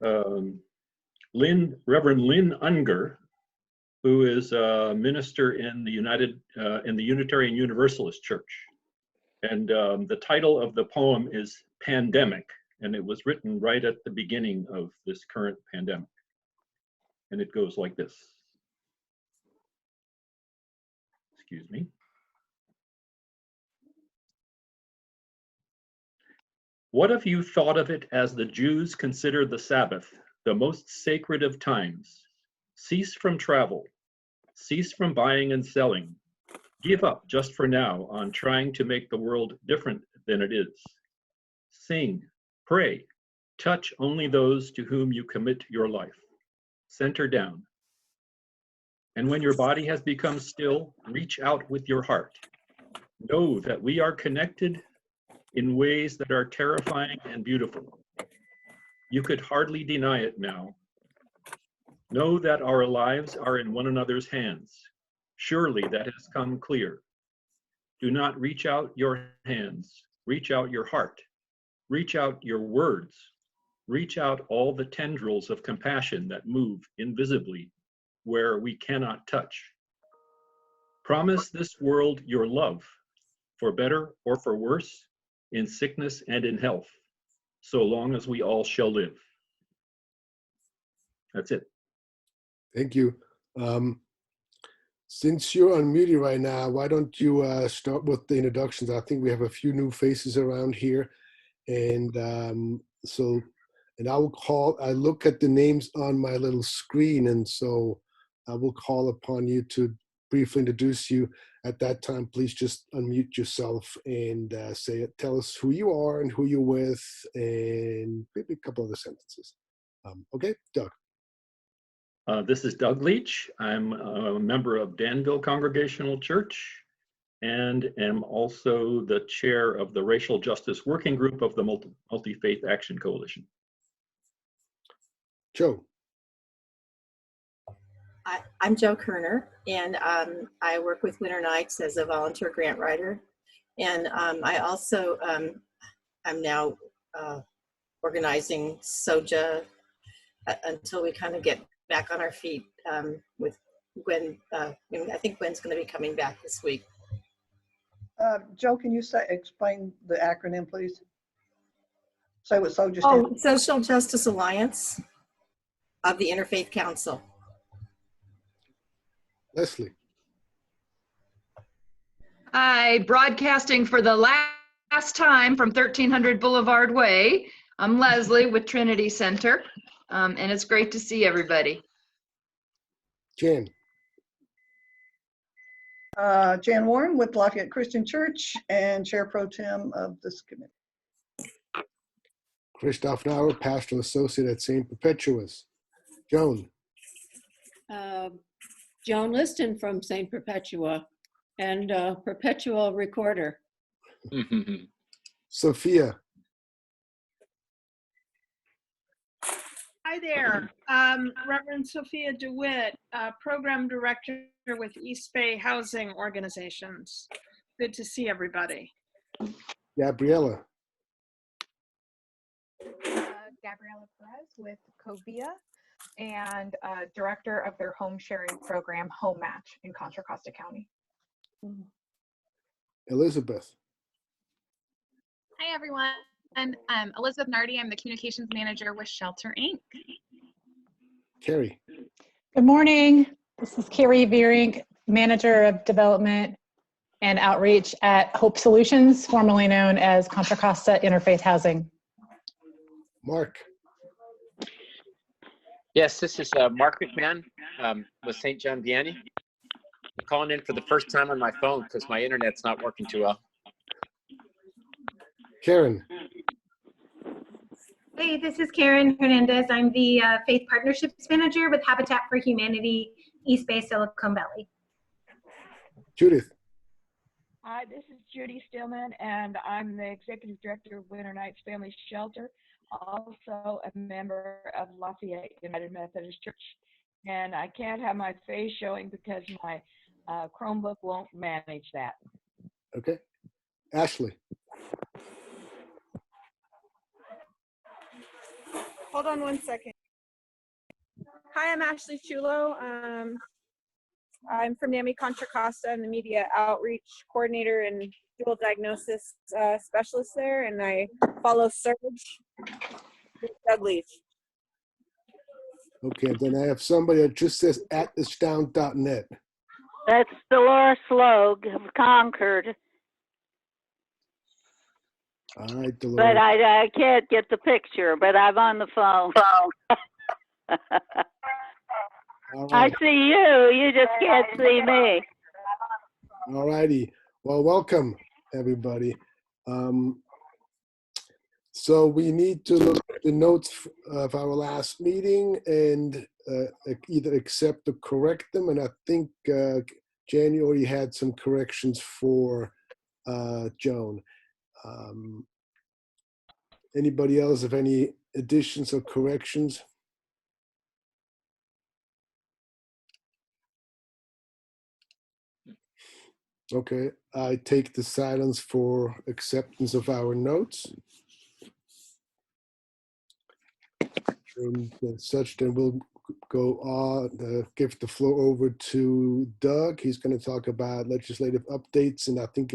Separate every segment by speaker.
Speaker 1: Reverend Lynn Unger, who is a minister in the Unitarian Universalist Church. And the title of the poem is Pandemic, and it was written right at the beginning of this current pandemic. And it goes like this. Excuse me. What if you thought of it as the Jews consider the Sabbath, the most sacred of times? Cease from travel, cease from buying and selling. Give up just for now on trying to make the world different than it is. Sing, pray, touch only those to whom you commit your life. Center down. And when your body has become still, reach out with your heart. Know that we are connected in ways that are terrifying and beautiful. You could hardly deny it now. Know that our lives are in one another's hands. Surely that has come clear. Do not reach out your hands, reach out your heart, reach out your words, reach out all the tendrils of compassion that move invisibly where we cannot touch. Promise this world your love, for better or for worse, in sickness and in health, so long as we all shall live. That's it.
Speaker 2: Thank you. Since you're unmuted right now, why don't you start with the introductions? I think we have a few new faces around here. And I look at the names on my little screen, and so I will call upon you to briefly introduce you. At that time, please just unmute yourself and tell us who you are and who you're with, and maybe a couple other sentences. Okay, Doug.
Speaker 1: This is Doug Leach. I'm a member of Danville Congregational Church and am also the chair of the Racial Justice Working Group of the Multi-Faith Action Coalition.
Speaker 2: Joe.
Speaker 3: I'm Joe Kerner, and I work with Winter Nights as a volunteer grant writer. And I also, I'm now organizing SOJA until we kind of get back on our feet with Gwen. I think Gwen's going to be coming back this week.
Speaker 4: Joe, can you explain the acronym, please? Say what SOJA stands
Speaker 3: for. Social Justice Alliance of the Interfaith Council.
Speaker 2: Leslie.
Speaker 5: Hi, broadcasting for the last time from 1300 Boulevard Way. I'm Leslie with Trinity Center, and it's great to see everybody.
Speaker 2: Jan.
Speaker 4: Jan Warren with Lafayette Christian Church and Chair Pro Tem of this committee.
Speaker 2: Christoph Nauer, Pastoral Associate at St. Perpetua's. Joan.
Speaker 6: Joan Liston from St. Perpetua and perpetual recorder.
Speaker 2: Sophia.
Speaker 7: Hi there, Reverend Sophia DeWitt, Program Director with East Bay Housing Organizations. Good to see everybody.
Speaker 2: Gabriela.
Speaker 8: Gabriela Perez with Covia and Director of their home sharing program, Home Match in Contra Costa County.
Speaker 2: Elizabeth.
Speaker 9: Hi, everyone. I'm Elizabeth Nardi. I'm the Communications Manager with Shelter, Inc.
Speaker 2: Carrie.
Speaker 10: Good morning. This is Carrie Veering, Manager of Development and Outreach at Hope Solutions, formerly known as Contra Costa Interfaith Housing.
Speaker 2: Mark.
Speaker 11: Yes, this is Mark McMahon with St. John Vianney. I'm calling in for the first time on my phone because my internet's not working too well.
Speaker 2: Karen.
Speaker 12: Hey, this is Karen Hernandez. I'm the Faith Partnerships Manager with Habitat for Humanity, East Bay, Silicon Valley.
Speaker 2: Judith.
Speaker 13: Hi, this is Judy Stillman, and I'm the Executive Director of Winter Nights Family Shelter, also a member of Lafayette United Methodist Church. And I can't have my face showing because my Chromebook won't manage that.
Speaker 2: Okay. Ashley.
Speaker 7: Hold on one second.
Speaker 14: Hi, I'm Ashley Chulo. I'm from NAMI Contra Costa. I'm the media outreach coordinator and dual diagnosis specialist there, and I follow Surge with Doug Leach.
Speaker 2: Okay, then I have somebody that just says @thisdown.net.
Speaker 15: That's Dolores Logue of Concord.
Speaker 2: All right, Dolores.
Speaker 15: But I can't get the picture, but I'm on the phone.
Speaker 2: All
Speaker 15: I
Speaker 2: right.
Speaker 15: see you. You just can't see me.
Speaker 2: All righty. Well, welcome, everybody. So we need to look at the notes of our last meeting and either accept or correct them. And I think January had some corrections for Joan. Anybody else have any additions or corrections? Okay, I take the silence for acceptance of our notes. And as such, then we'll go on, give the floor over to Doug. He's going to talk about legislative updates, and I think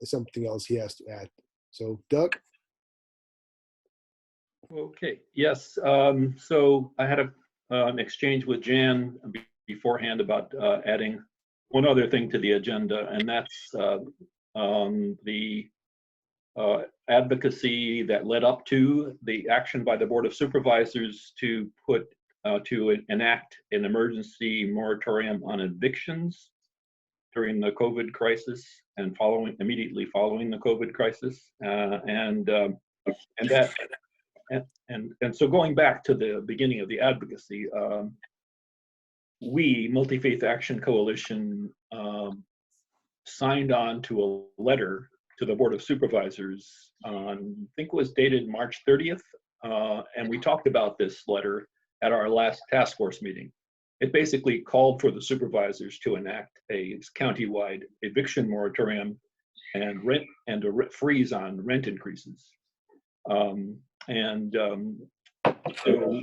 Speaker 2: something else he has to add. So, Doug?
Speaker 1: Okay, yes. So I had an exchange with Jan beforehand about adding one other thing to the agenda, and that's the advocacy that led up to the action by the Board of Supervisors to enact an emergency moratorium on evictions during the COVID crisis and immediately following the COVID crisis, and so going back to the beginning of the advocacy, we, Multi-Faith Action Coalition, signed on to a letter to the Board of Supervisors on, I think it was dated March 30th, and we talked about this letter at our last task force meeting. It basically called for the supervisors to enact a countywide eviction moratorium and a freeze on rent increases. So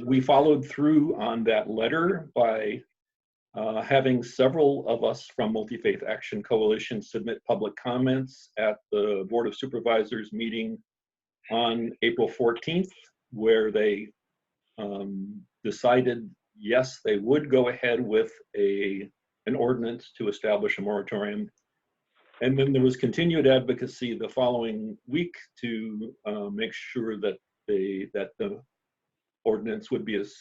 Speaker 1: we followed through on that letter by having several of us from Multi-Faith Action Coalition submit public comments at the Board of Supervisors meeting on April 14th, where they decided, yes, they would go ahead with an ordinance to establish a moratorium. And then there was continued advocacy the following week to make sure that the ordinance would be as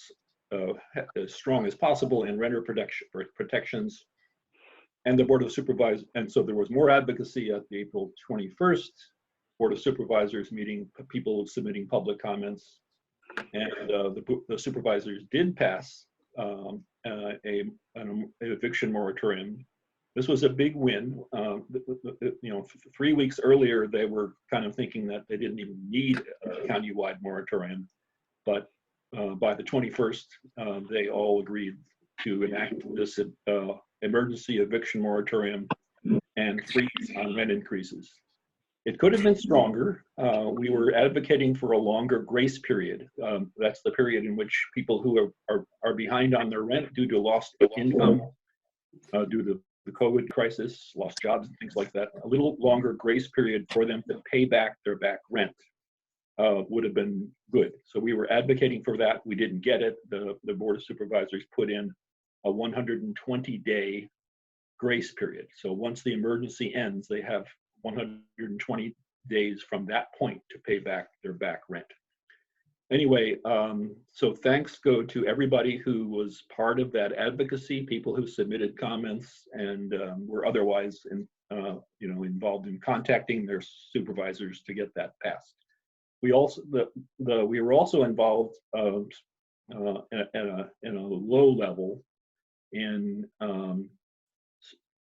Speaker 1: strong as possible in renter protections. And the Board of Supervisors, and so there was more advocacy at the April 21st Board of Supervisors meeting, people submitting public comments, and the supervisors did pass an eviction moratorium. This was a big win. 3 weeks earlier, they were kind of thinking that they didn't even need a countywide moratorium, but by the 21st, they all agreed to enact this emergency eviction moratorium and freeze on rent increases. It could have been stronger. We were advocating for a longer grace period. That's the period in which people who are behind on their rent due to lost income, due to the COVID crisis, lost jobs and things like that, a little longer grace period for them to pay back their back rent would have been good. So we were advocating for that. We didn't get it. The Board of Supervisors put in a 120-day grace period. So once the emergency ends, they have 120 days from that point to pay back their back rent. Anyway, so thanks go to everybody who was part of that advocacy, people who submitted comments and were otherwise involved in contacting their supervisors to get that passed. We also we were also involved at a low level in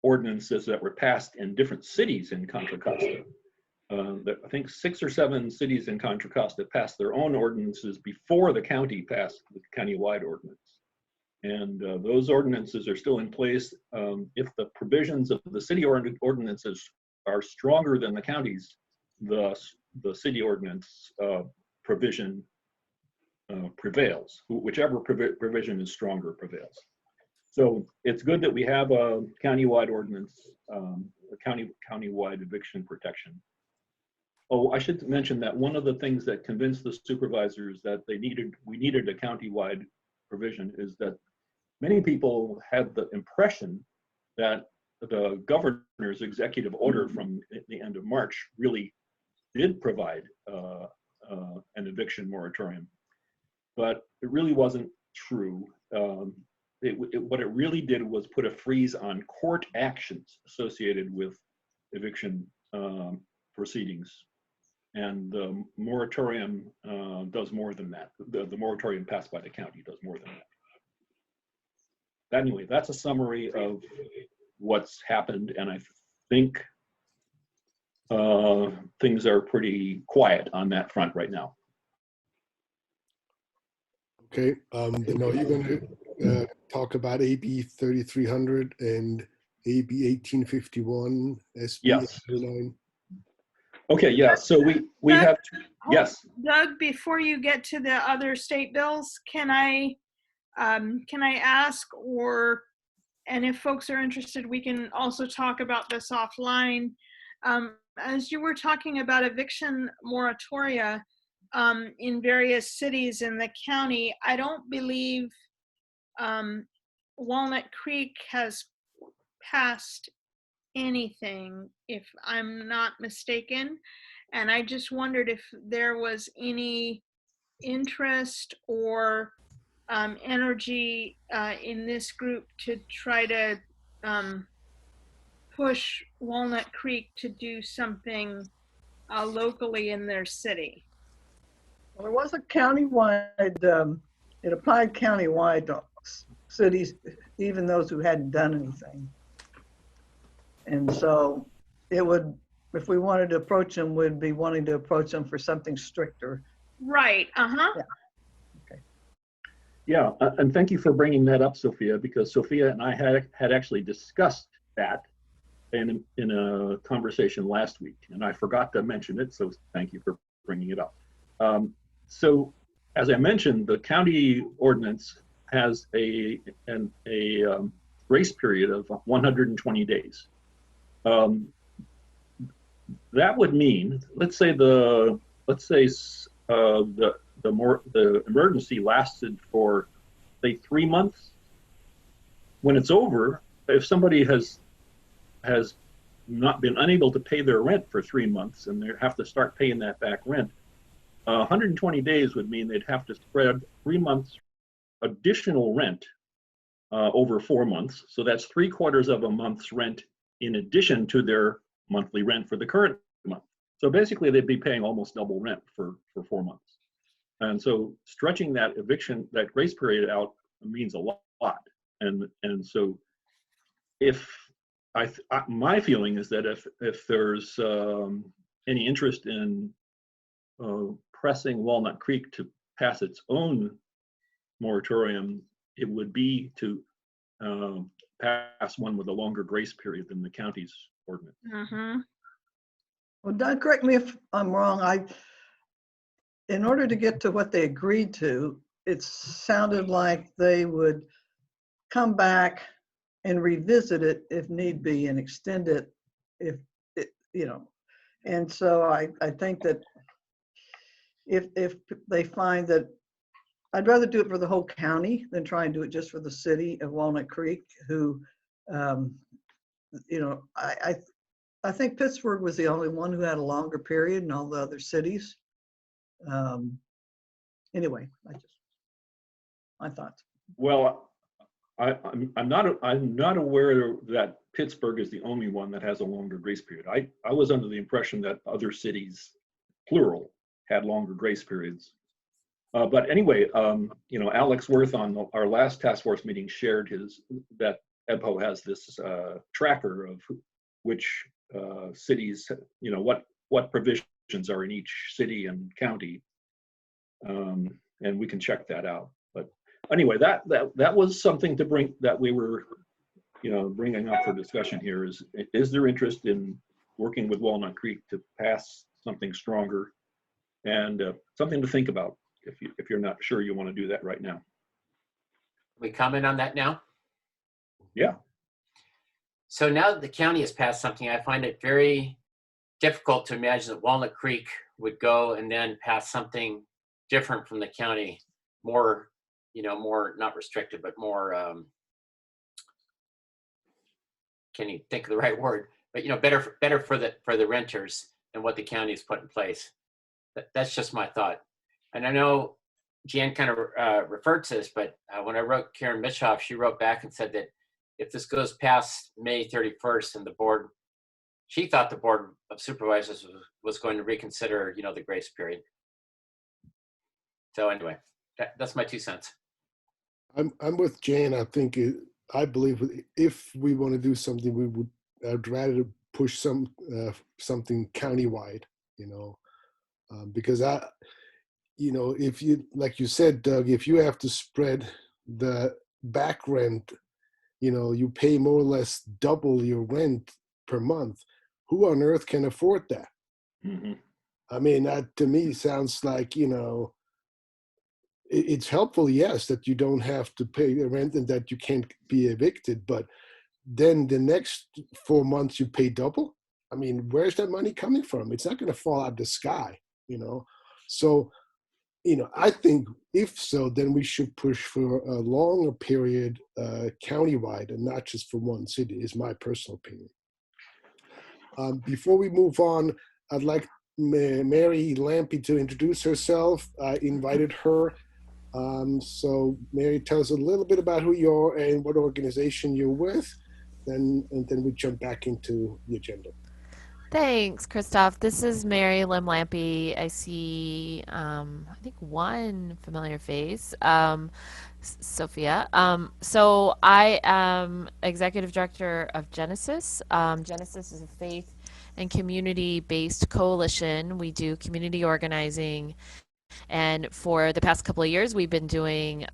Speaker 1: ordinances that were passed in different cities in Contra Costa. I think 6 or 7 cities in Contra Costa passed their own ordinances before the county passed the countywide ordinance. And those ordinances are still in place. If the provisions of the city ordinances are stronger than the county's, the city ordinance provision prevails. Whichever provision is stronger prevails. So it's good that we have a countywide ordinance, a countywide eviction protection. Oh, I should mention that one of the things that convinced the supervisors that we needed a countywide provision is that many people had the impression that the governor's executive order from the end of March really did provide an eviction moratorium, but it really wasn't true. What it really did was put a freeze on court actions associated with eviction proceedings. And the moratorium does more than that. The moratorium passed by the county does more than that. Anyway, that's a summary of what's happened, and I think things are pretty quiet on that front right now.
Speaker 2: Okay, now you're going to talk about AB 3300 and AB 1851, SB
Speaker 1: Yes.
Speaker 2: 809.
Speaker 1: Okay, yeah, so we have, yes.
Speaker 7: Doug, before you get to the other state bills, can I ask, and if folks are interested, we can also talk about this offline. As you were talking about eviction moratoria in various cities in the county, I don't believe Walnut Creek has passed anything, if I'm not mistaken. And I just wondered if there was any interest or energy in this group to try to push Walnut Creek to do something locally in their city.
Speaker 4: Well, there was a countywide, it applied countywide to cities, even those who hadn't done anything. And so it would, if we wanted to approach them, we'd be wanting to approach them for something stricter.
Speaker 7: Right, uh-huh.
Speaker 4: Yeah.
Speaker 1: Yeah, and thank you for bringing that up, Sophia, because Sophia and I had actually discussed that in a conversation last week, and I forgot to mention it, so thank you for bringing it up. So, as I mentioned, the county ordinance has a grace period of 120 days. That would mean, let's say the emergency lasted for, say, 3 months. When it's over, if somebody has not been unable to pay their rent for 3 months and they have to start paying that back rent, 120 days would mean they'd have to spread 3 months additional rent over 4 months. So that's 3/4 of a month's rent in addition to their monthly rent for the current month. So basically they'd be paying almost double rent for 4 months. And so stretching that grace period out means a lot. And so my feeling is that if there's any interest in pressing Walnut Creek to pass its own moratorium, it would be to pass one with a longer grace period than the county's ordinance.
Speaker 7: Mm-hmm.
Speaker 4: Well, Doug, correct me if I'm wrong. In order to get to what they agreed to, it sounded like they would come back and revisit it if need be and extend it if it, and so I think that if they find that, I'd rather do it for the whole county than try and do it just for the city of Walnut Creek, who, I think Pittsburgh was the only one who had a longer period in all the other cities. Anyway, my thoughts.
Speaker 1: Well, I'm not aware that Pittsburgh is the only one that has a longer grace period. I was under the impression that other cities, plural, had longer grace periods. But anyway, Alex Worth on our last task force meeting shared that EBHO has this tracker of which cities, what provisions are in each city and county, and we can check that out. But anyway, that was something to bring, that we were, bringing up for discussion here. Is there interest in working with Walnut Creek to pass something stronger, and something to think about. if you're not sure you want to do that right now.
Speaker 11: We comment on that now?
Speaker 1: Yeah.
Speaker 11: So now that the county has passed something, I find it very difficult to imagine that Walnut Creek would go and then pass something different from the county, more, more not restrictive, but more, can you think of the right word? But better for the renters than what the county has put in place. That's just my thought. And I know Jan kind of referred to this, but when I wrote Karen Mischoff, she wrote back and said that if this goes past May 31st and the board, she thought the Board of Supervisors was going to reconsider, the grace period. So anyway, that's my 2 cents.
Speaker 2: I'm with Jan. I believe if we want to do something, I'd rather push something countywide, because if you, like you said, Doug, if you have to spread the back rent, you pay more or less double your rent per month. Who on earth can afford that?
Speaker 1: Mm-hmm.
Speaker 2: I mean, that to me sounds like, it's helpful, yes, that you don't have to pay the rent and that you can't be evicted, but then the next 4 months you pay double. I mean, where's that money coming from? It's not going to fall out of the sky, So, I think if so, then we should push for a longer period countywide and not just for one city, is my personal opinion. Before we move on, I'd like Mary Lampe to introduce herself. I invited her. So Mary, tell us a little bit about who you are and what organization you're with, and then we jump back into the agenda.
Speaker 16: Thanks, Christoph. This is Mary Lim Lampe. I see, I think one familiar face, Sophia. So I am Executive Director of Genesis. Genesis is a faith and community-based coalition. We do community organizing, and for the past couple of years, we've been doing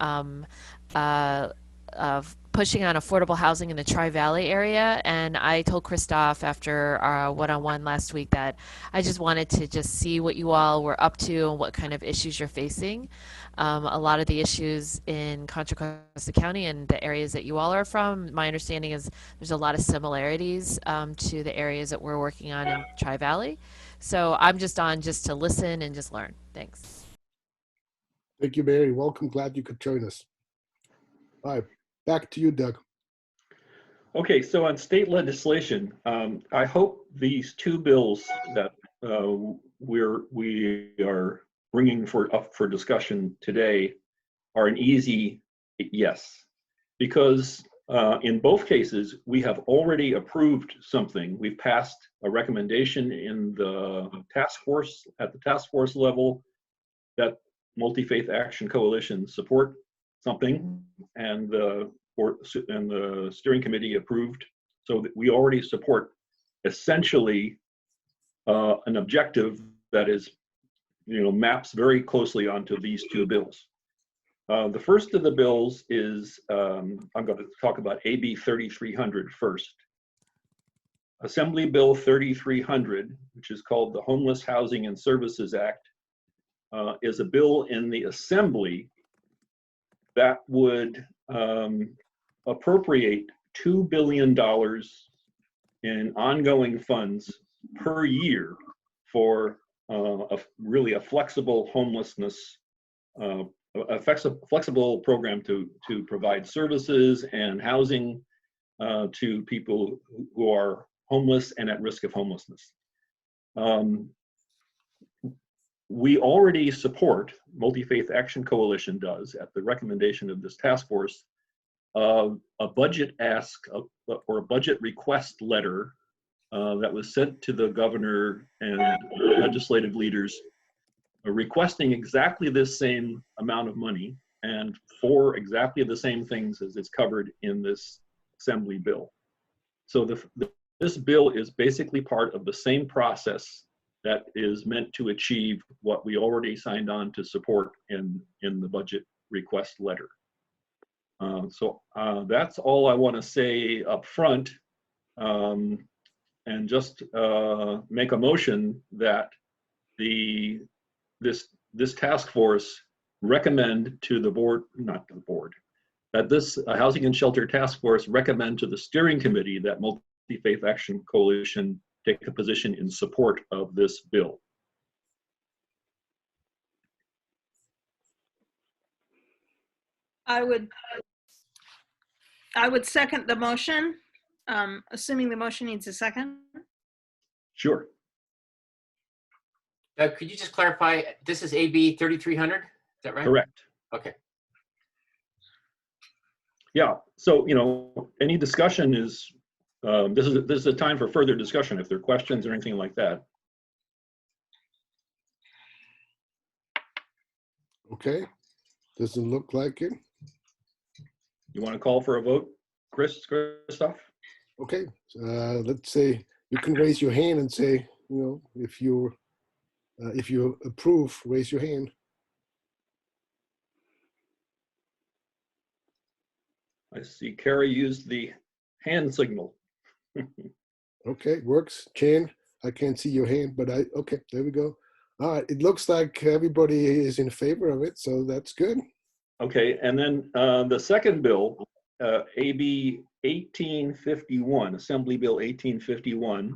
Speaker 16: pushing on affordable housing in the Tri-Valley area. And I told Christoph after our one-on-one last week that I just wanted to just see what you all were up to and what kind of issues you're facing. A lot of the issues in Contra Costa County and the areas that you all are from, my understanding is there's a lot of similarities to the areas that we're working on in Tri-Valley. So I'm just on just to listen and just learn. Thanks.
Speaker 2: Thank you, Mary. Welcome. Glad you could join us. All right. Back to you, Doug.
Speaker 1: Okay, so on state legislation, I hope these 2 bills that we are bringing up for discussion today are an easy yes, because in both cases we have already approved something. We've passed a recommendation in the task force at the task force level that Multi-Faith Action Coalition support something, and the steering committee approved, so that we already support essentially an objective that is, maps very closely onto these 2 bills. The first of the bills is, I'm going to talk about AB 3300 first. Assembly Bill 3300, which is called the Homeless Housing and Services Act, is a bill in the Assembly that would appropriate $2 billion in ongoing funds per year for really a flexible homelessness, a flexible program to provide services and housing to people who are homeless and at risk of homelessness. We already support, Multi-Faith Action Coalition does, at the recommendation of this task force, a budget ask or a budget request letter that was sent to the governor and legislative leaders requesting exactly this same amount of money and for exactly the same things as is covered in this Assembly bill. So this bill is basically part of the same process that is meant to achieve what we already signed on to support in the budget request letter. So that's all I want to say up front, and just make a motion that this task force recommend to the board, not to the board, that this Housing and Shelter Task Force recommend to the steering committee that Multi-Faith Action Coalition take a position in support of this bill.
Speaker 7: I would second the motion, assuming the motion needs a second.
Speaker 1: Sure.
Speaker 11: Could you just clarify, this is AB 3300, is that right?
Speaker 1: Correct.
Speaker 11: Okay.
Speaker 1: Yeah, so, any discussion is, this is a time for further discussion if there are questions or anything like that.
Speaker 2: Okay, doesn't look like it.
Speaker 1: You want to call for a vote, Christoph?
Speaker 2: Okay, let's say you can raise your hand and say, if you approve, raise your hand.
Speaker 1: I see Carrie used the hand signal.
Speaker 2: Okay, works. Chan, I can't see your hand, but okay, there we go. All right, it looks like everybody is in favor of it, so that's good.
Speaker 1: Okay, and then the second bill, AB 1851, Assembly Bill 1851.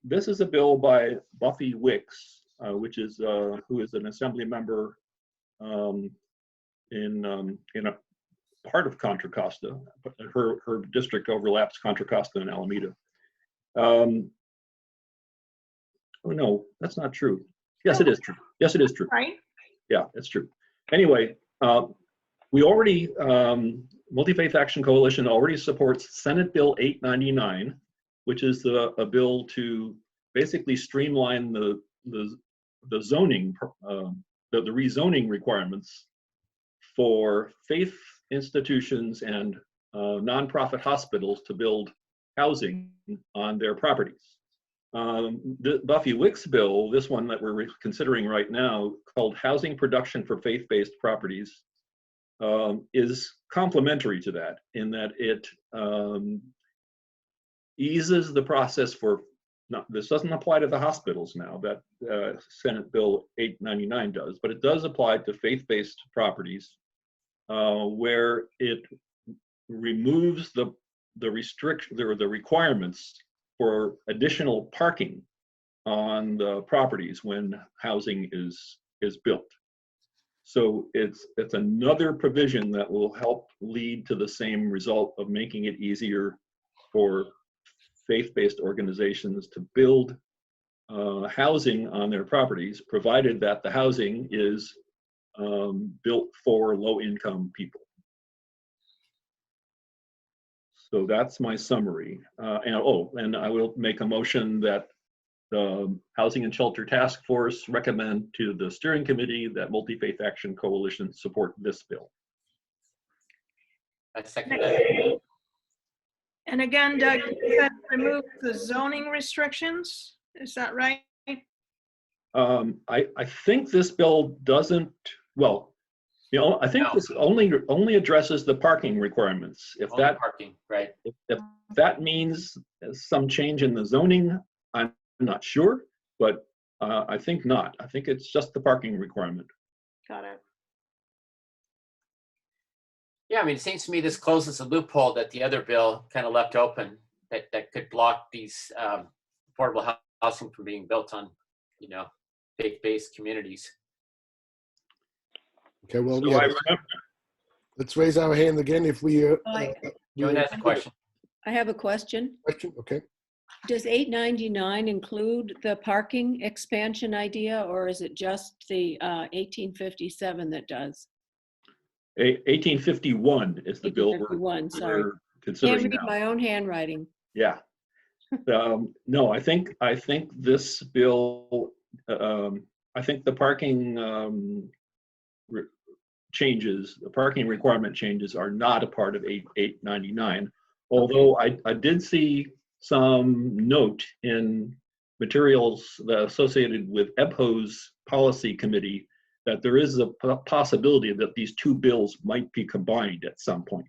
Speaker 1: This is a bill by Buffy Wicks, who is an assembly member in a part of Contra Costa. Her district overlaps Contra Costa and Alameda. Oh no, that's not true. Yes, it is true. Yes, it is true.
Speaker 7: Right?
Speaker 1: Yeah, it's true. Anyway, we already, Multi-Faith Action Coalition already supports Senate Bill 899, which is a bill to basically streamline the zoning, the rezoning requirements for faith institutions and nonprofit hospitals to build housing on their properties. The Buffy Wicks bill, this one that we're considering right now, called Housing Production for Faith-Based Properties, is complementary to that in that it eases the process for, this doesn't apply to the hospitals now, that Senate Bill 899 does, but it does apply to faith-based properties where it removes the restriction or the requirements for additional parking on the properties when housing is built. So it's another provision that will help lead to the same result of making it easier for faith-based organizations to build housing on their properties, provided that the housing is built for low-income people. So that's my summary. And I will make a motion that the Housing and Shelter Task Force recommend to the steering committee that Multi-Faith Action Coalition support this bill.
Speaker 11: I second that.
Speaker 7: And again, Doug, you said remove the zoning restrictions. Is that right?
Speaker 1: I think this bill doesn't, well, I think this only addresses the parking requirements. If
Speaker 11: Only
Speaker 1: that
Speaker 11: parking, right?
Speaker 1: If that means some change in the zoning, I'm not sure, but I think not. I think it's just the parking requirement.
Speaker 7: Got it.
Speaker 11: Yeah, I mean, it seems to me this closes a loophole that the other bill kind of left open that could block these affordable housing from being built on, faith-based communities.
Speaker 2: Okay, well,
Speaker 1: So
Speaker 2: yeah, let's raise our hand again if we.
Speaker 11: Joan has a question.
Speaker 6: I have a question.
Speaker 2: Okay.
Speaker 6: Does 899 include the parking expansion idea, or is it just the 1857 that does?
Speaker 1: 1851 is the bill we're considering
Speaker 6: Can't read
Speaker 1: now.
Speaker 6: my own handwriting.
Speaker 1: Yeah. No, I think this bill, I think the parking changes, the parking requirement changes are not a part of 899. Although I did see some note in materials associated with EBHO's policy committee that there is a possibility that these two bills might be combined at some point,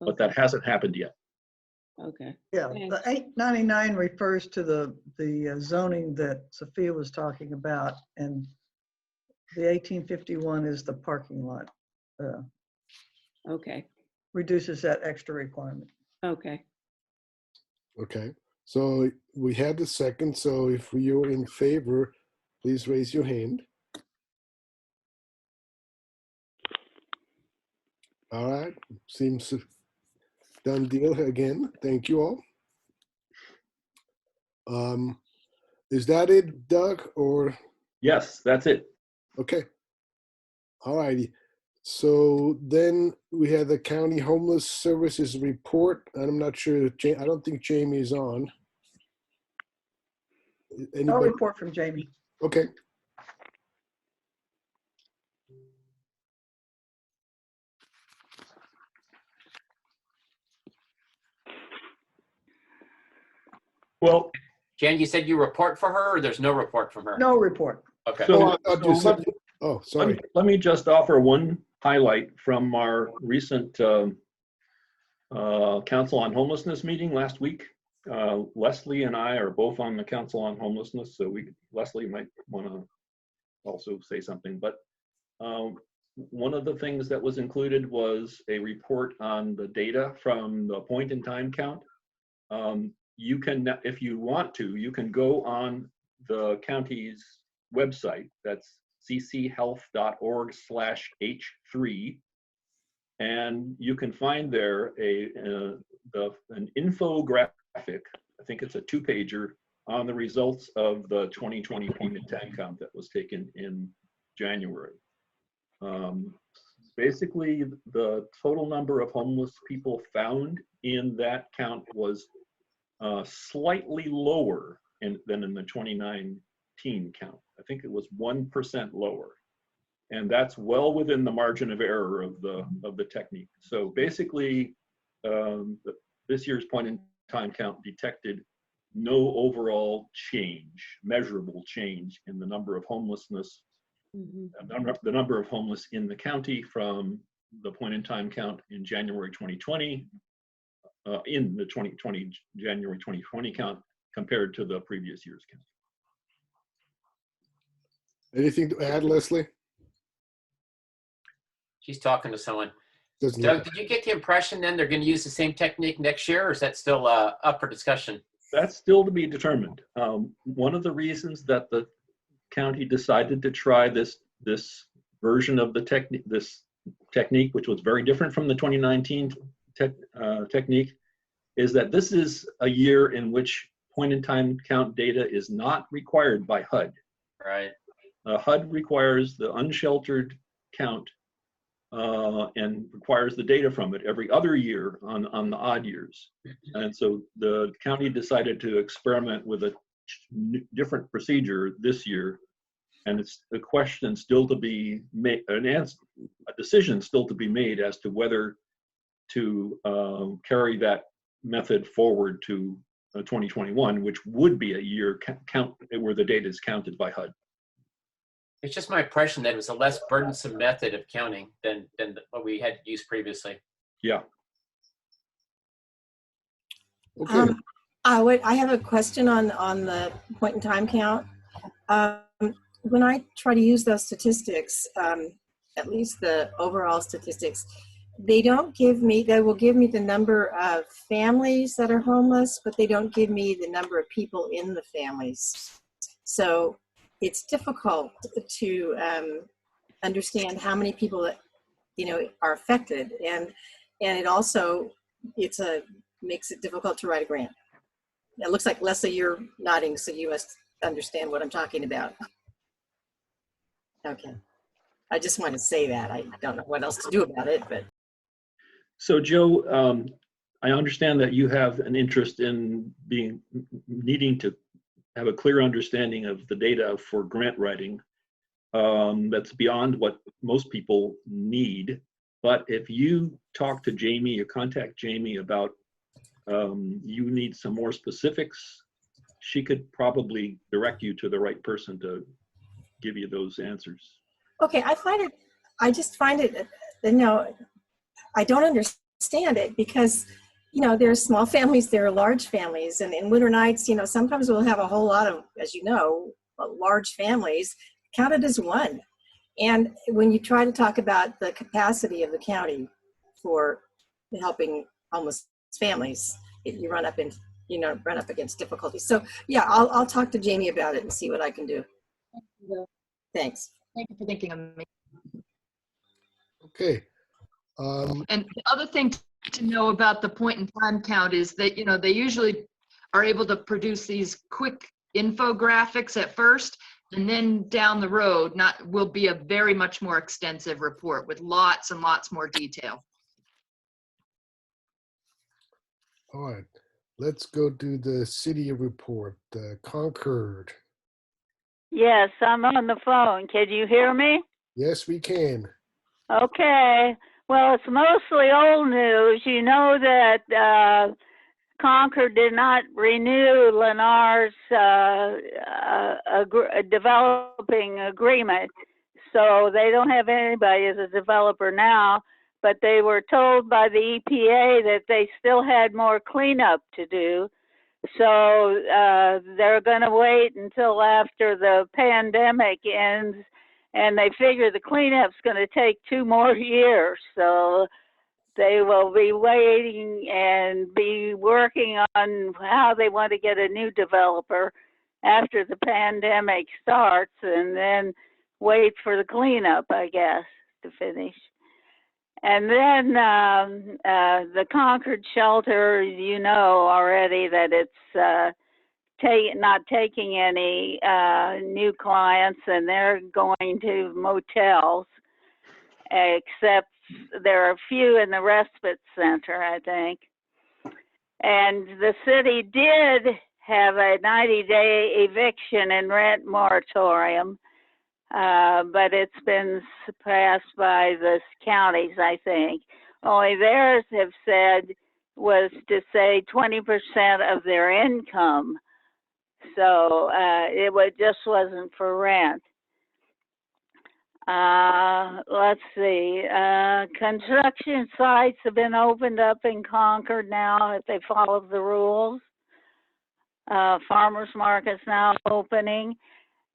Speaker 1: but that hasn't happened yet.
Speaker 6: Okay.
Speaker 4: Yeah, the 899 refers to the zoning that Sophia was talking about, and The 1851 is the parking lot.
Speaker 6: Okay,
Speaker 4: Reduces that extra requirement.
Speaker 6: okay.
Speaker 2: Okay, so we had the second, so if you're in favor, please raise your hand. All right, seems a done deal again. Thank you all. Is that it, Doug, or?
Speaker 1: Yes, that's it.
Speaker 2: Okay. All righty. So then we have the County Homeless Services report. And I'm not sure, I don't think Jamie is on.
Speaker 4: No
Speaker 2: Anybody?
Speaker 4: report from Jamie.
Speaker 2: Okay.
Speaker 1: Well,
Speaker 11: Jan, you said you report for her, or there's no report from her?
Speaker 4: No report.
Speaker 11: Okay.
Speaker 2: Oh, I thought you said, oh,
Speaker 1: Let
Speaker 2: sorry.
Speaker 1: me just offer one highlight from our recent Council on Homelessness meeting last week. Leslie and I are both on the Council on Homelessness, so Leslie might want to also say something. But one of the things that was included was a report on the data from the point-in-time count. You can, if you want to, you can go on the county's website. That's cchealth.org/H3, and you can find there an infographic. I think it's a 2-pager on the results of the 2020 point-in-time count that was taken in January. Basically, the total number of homeless people found in that count was slightly lower than in the 2019 count. I think it was 1% lower, and that's well within the margin of error of the technique. So basically, this year's point-in-time count detected no overall change, measurable change in the number of homelessness, the number of homeless in the county from the point-in-time count in January 2020. In the January 2020 count compared to the previous year's count.
Speaker 2: Anything to add, Leslie?
Speaker 11: She's talking to someone.
Speaker 2: Doesn't
Speaker 11: Doug, did you get the impression then they're going to use the same technique next year, or is that still up for discussion?
Speaker 1: That's still to be determined. One of the reasons that the county decided to try this version of the technique, which was very different from the 2019 technique, is that this is a year in which point-in-time count data is not required by HUD.
Speaker 11: Right.
Speaker 1: HUD requires the unsheltered count and requires the data from it every other year on the odd years. And so the county decided to experiment with a different procedure this year. And it's a question still to be made, a decision still to be made as to whether to carry that method forward to 2021, which would be a year count where the data is counted by HUD.
Speaker 11: It's just my impression that it was a less burdensome method of counting than what we had used previously.
Speaker 1: Yeah.
Speaker 2: Okay.
Speaker 3: I have a question on the point-in-time count. When I try to use those statistics, at least the overall statistics, they will give me the number of families that are homeless, but they don't give me the number of people in the families. So it's difficult to understand how many people that, are affected, and it also makes it difficult to write a grant. It looks like, Leslie, you're nodding, so you must understand what I'm talking about. Okay. I just want to say that. I don't know what else to do about it, but.
Speaker 1: So Joe, I understand that you have an interest in needing to have a clear understanding of the data for grant writing. That's beyond what most people need. But if you talk to Jamie or contact Jamie about you need some more specifics, she could probably direct you to the right person to give you those answers.
Speaker 3: Okay, I just find it, I don't understand it because, there are small families, there are large families, and in winter nights, sometimes we'll have a whole lot of, as you know, large families counted as one. And when you try to talk about the capacity of the county for helping homeless families, you run up against difficulties. So yeah, I'll talk to Jamie about it and see what I can do. Thanks.
Speaker 5: Thank you for thinking of me.
Speaker 2: Okay.
Speaker 5: And the other thing to know about the point in time count is that, they usually are able to produce these quick infographics at first, and then down the road will be a very much more extensive report with lots and lots more detail.
Speaker 2: All right. Let's go do the city report. Concord.
Speaker 15: Yes, I'm on the phone. Can you hear me?
Speaker 2: Yes, we can.
Speaker 15: Okay. Well, it's mostly old news. You know that Concord did not renew Lennar's developing agreement, so they don't have anybody as a developer now, but they were told by the EPA that they still had more cleanup to do. So they're going to wait until after the pandemic ends, and they figure the cleanup's going to take 2 more years. So they will be waiting and be working on how they want to get a new developer after the pandemic starts, and then wait for the cleanup, I guess, to finish. And then the Concord shelter, you know already that it's not taking any new clients, and they're going to motels, except there are a few in the respite center, I think. And the city did have a 90-day eviction and rent moratorium, but it's been surpassed by the counties, I think. Only theirs have said was to say 20% of their income. So it just wasn't for rent. Let's see. Construction sites have been opened up in Concord now if they follow the rules. Farmers market's now opening.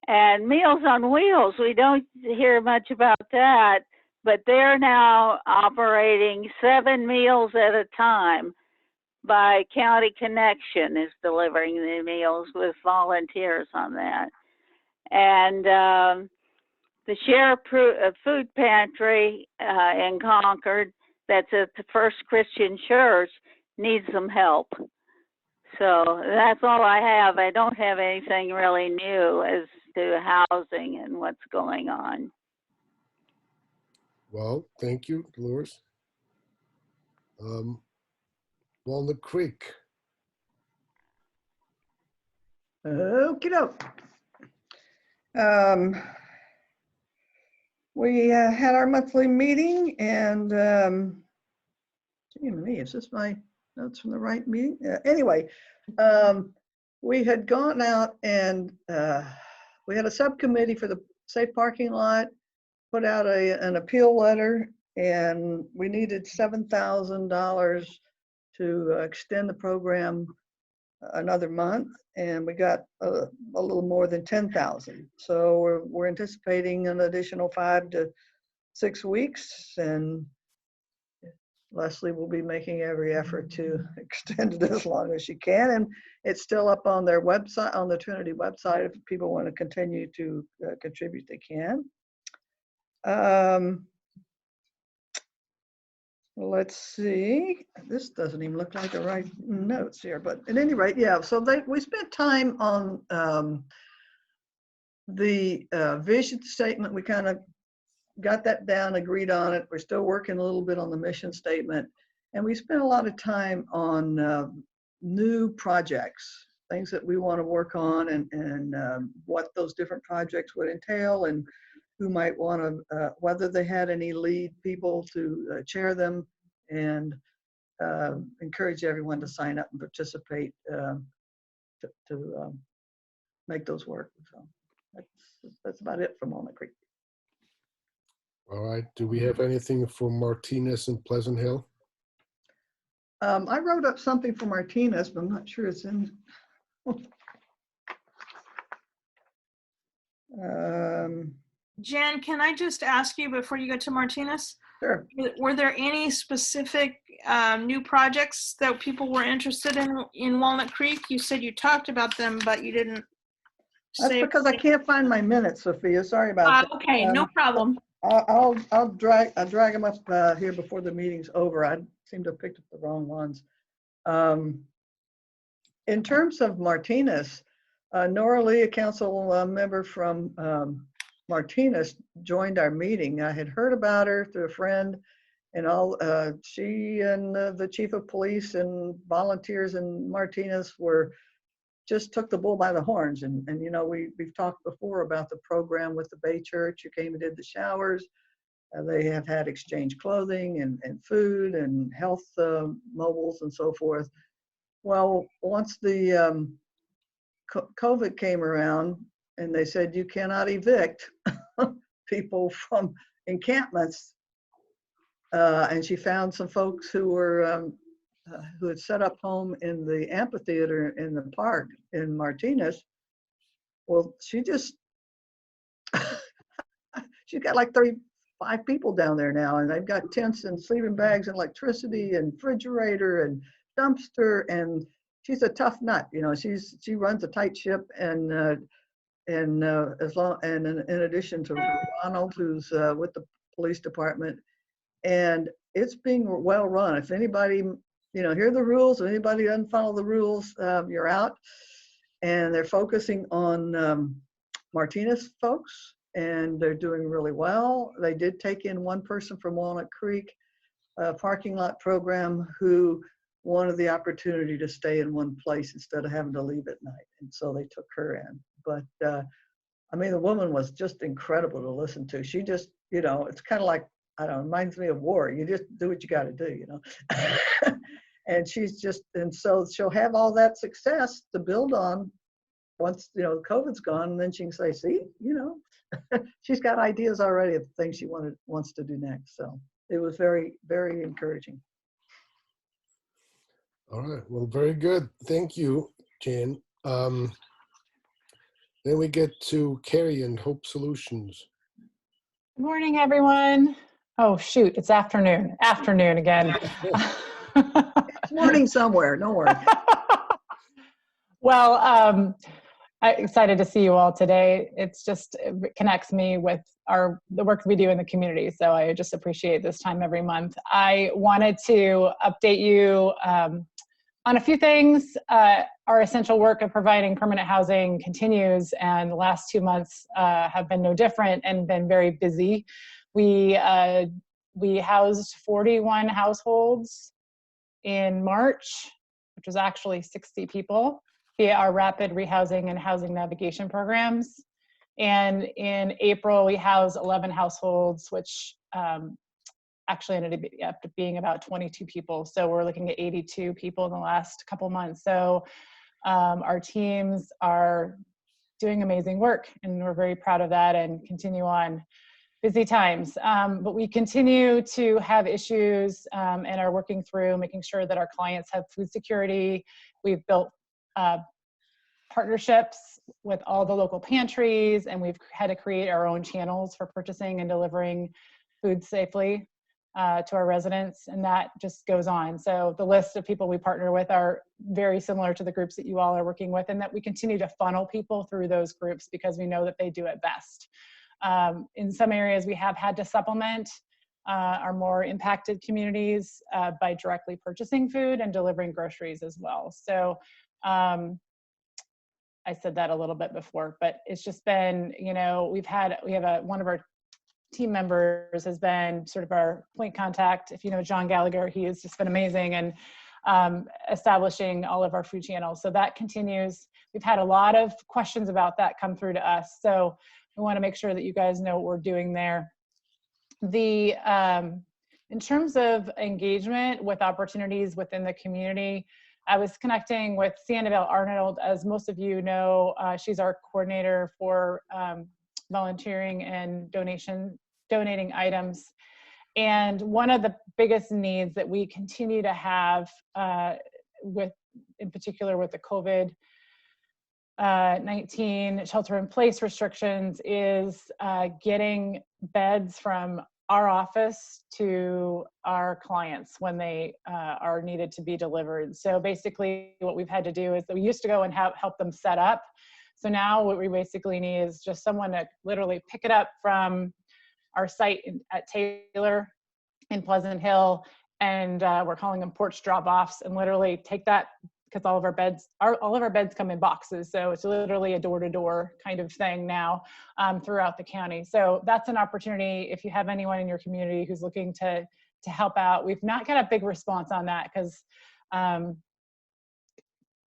Speaker 15: And Meals on Wheels, we don't hear much about that, but they're now operating 7 meals at a time. By County Connection is delivering the meals with volunteers on that. And the Share Food Pantry in Concord, that's at the First Christian Church, needs some help. So that's all I have. I don't have anything really new as to housing and what's going on.
Speaker 2: Well, thank you, Dolores. Walnut Creek.
Speaker 4: Okie doke. We had our monthly meeting, and gee, me, is this my notes from the right meeting? Anyway, we had gone out and we had a subcommittee for the safe parking lot, put out an appeal letter, and we needed $7,000 to extend the program another month, and we got a little more than 10,000. So we're anticipating an additional 5 to 6 weeks, and Leslie will be making every effort to extend it as long as she can. And it's still up on their website, on the Trinity website. If people want to continue to contribute, they can. Let's see, this doesn't even look like the right notes here, but at any rate, yeah, so we spent time on the vision statement. We kind of got that down, agreed on it. We're still working a little bit on the mission statement, and we spent a lot of time on new projects, things that we want to work on, and what those different projects would entail, and who might want to, whether they had any lead people to chair them, and encourage everyone to sign up and participate to make those work. So that's about it from Walnut Creek.
Speaker 2: All right. Do we have anything for Martinez and Pleasant Hill?
Speaker 4: I wrote up something for Martinez, but I'm not sure it's in.
Speaker 7: Jen, can I just ask you before you go to Martinez?
Speaker 4: Sure.
Speaker 7: Were there any specific new projects that people were interested in Walnut Creek? You said you talked about them, but you didn't
Speaker 4: That's
Speaker 7: say.
Speaker 4: because I can't find my minutes, Sophia. Sorry about that.
Speaker 7: Okay, no problem.
Speaker 4: I'll drag them up here before the meeting's over. I seem to have picked up the wrong ones. In terms of Martinez, Nora Lee, a council member from Martinez, joined our meeting. I had heard about her through a friend, and all she and the chief of police and volunteers in Martinez just took the bull by the horns. And you know, we've talked before about the program with the Bay Church, who came and did the showers. They have had exchange clothing and food and health mobiles and so forth. Well, once the COVID came around and they said you cannot evict people from encampments, and she found some folks who had set up home in the amphitheater in the park in Martinez. Well, she's got like 35 people down there now, and they've got tents and sleeping bags and electricity and refrigerator and dumpster, and she's a tough nut. You know, she runs a tight ship, and in addition to Ronald, who's with the police department, and it's being well run. If anybody, you know, hear the rules, if anybody doesn't follow the rules, you're out. And they're focusing on Martinez folks, and they're doing really well. They did take in one person from Walnut Creek parking lot program who wanted the opportunity to stay in one place instead of having to leave at night. And so they took her in. But I mean, the woman was just incredible to listen to. She just, you know, it's kind of like, I don't know, reminds me of war. You just do what you got to do, you know. And she's just, and so she'll have all that success to build on once, you know, COVID's gone, and then she can say, see, you know, she's got ideas already of things she wants to do next. So it was very, very encouraging.
Speaker 2: All right. Well, very good. Thank you, Jan. Then we get to Carrie and Hope Solutions.
Speaker 10: Good morning, everyone. Oh, shoot, it's afternoon. Afternoon again.
Speaker 4: It's morning somewhere, don't worry.
Speaker 10: Well, I'm excited to see you all today. It connects me with the work we do in the community, so I just appreciate this time every month. I wanted to update you on a few things. Our essential work of providing permanent housing continues, and the last 2 months have been no different and been very busy. We housed 41 households in March, which was actually 60 people, via our rapid rehousing and housing navigation programs. And in April, we housed 11 households, which actually ended up being about 22 people. So we're looking at 82 people in the last couple months. So our teams are doing amazing work, and we're very proud of that and continue on. Busy times, but we continue to have issues and are working through making sure that our clients have food security. We've built partnerships with all the local pantries, and we've had to create our own channels for purchasing and delivering food safely to our residents, and that just goes on. So the list of people we partner with are very similar to the groups that you all are working with, and that we continue to funnel people through those groups because we know that they do it best. In some areas, we have had to supplement our more impacted communities by directly purchasing food and delivering groceries as well. So I said that a little bit before, but it's just been, you know, one of our team members has been sort of our point contact. If you know John Gallagher, he has just been amazing and establishing all of our food channels. So that continues. We've had a lot of questions about that come through to us. So we want to make sure that you guys know what we're doing there. In terms of engagement with opportunities within the community, I was connecting with Sanibel Arnold. As most of you know, she's our coordinator for volunteering and donating items. And one of the biggest needs that we continue to have in particular with the COVID 19 shelter-in-place restrictions is getting beds from our office to our clients when they are needed to be delivered. So basically what we've had to do is that we used to go and help them set up. So now what we basically need is just someone to literally pick it up from our site at Taylor in Pleasant Hill, and we're calling them porch drop-offs, and literally take that, because all of our beds come in boxes, so it's literally a door-to-door kind of thing now throughout the county. So that's an opportunity if you have anyone in your community who's looking to help out. We've not got a big response on that because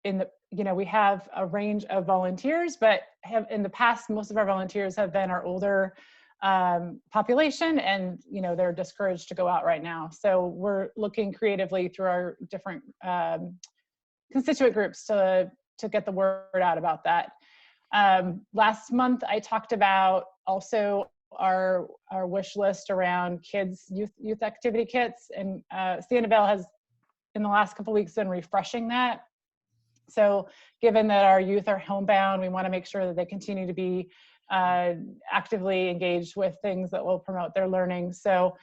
Speaker 10: we have a range of volunteers, but in the past, most of our volunteers have been our older population, and they're discouraged to go out right now. So we're looking creatively through our different constituent groups to get the word out about that. Last month, I talked about also our wish list around kids youth activity kits, and Sanibel has in the last couple of weeks been refreshing that. So given that our youth are homebound, we want to make sure that they continue to be actively engaged with things that will promote their learning. So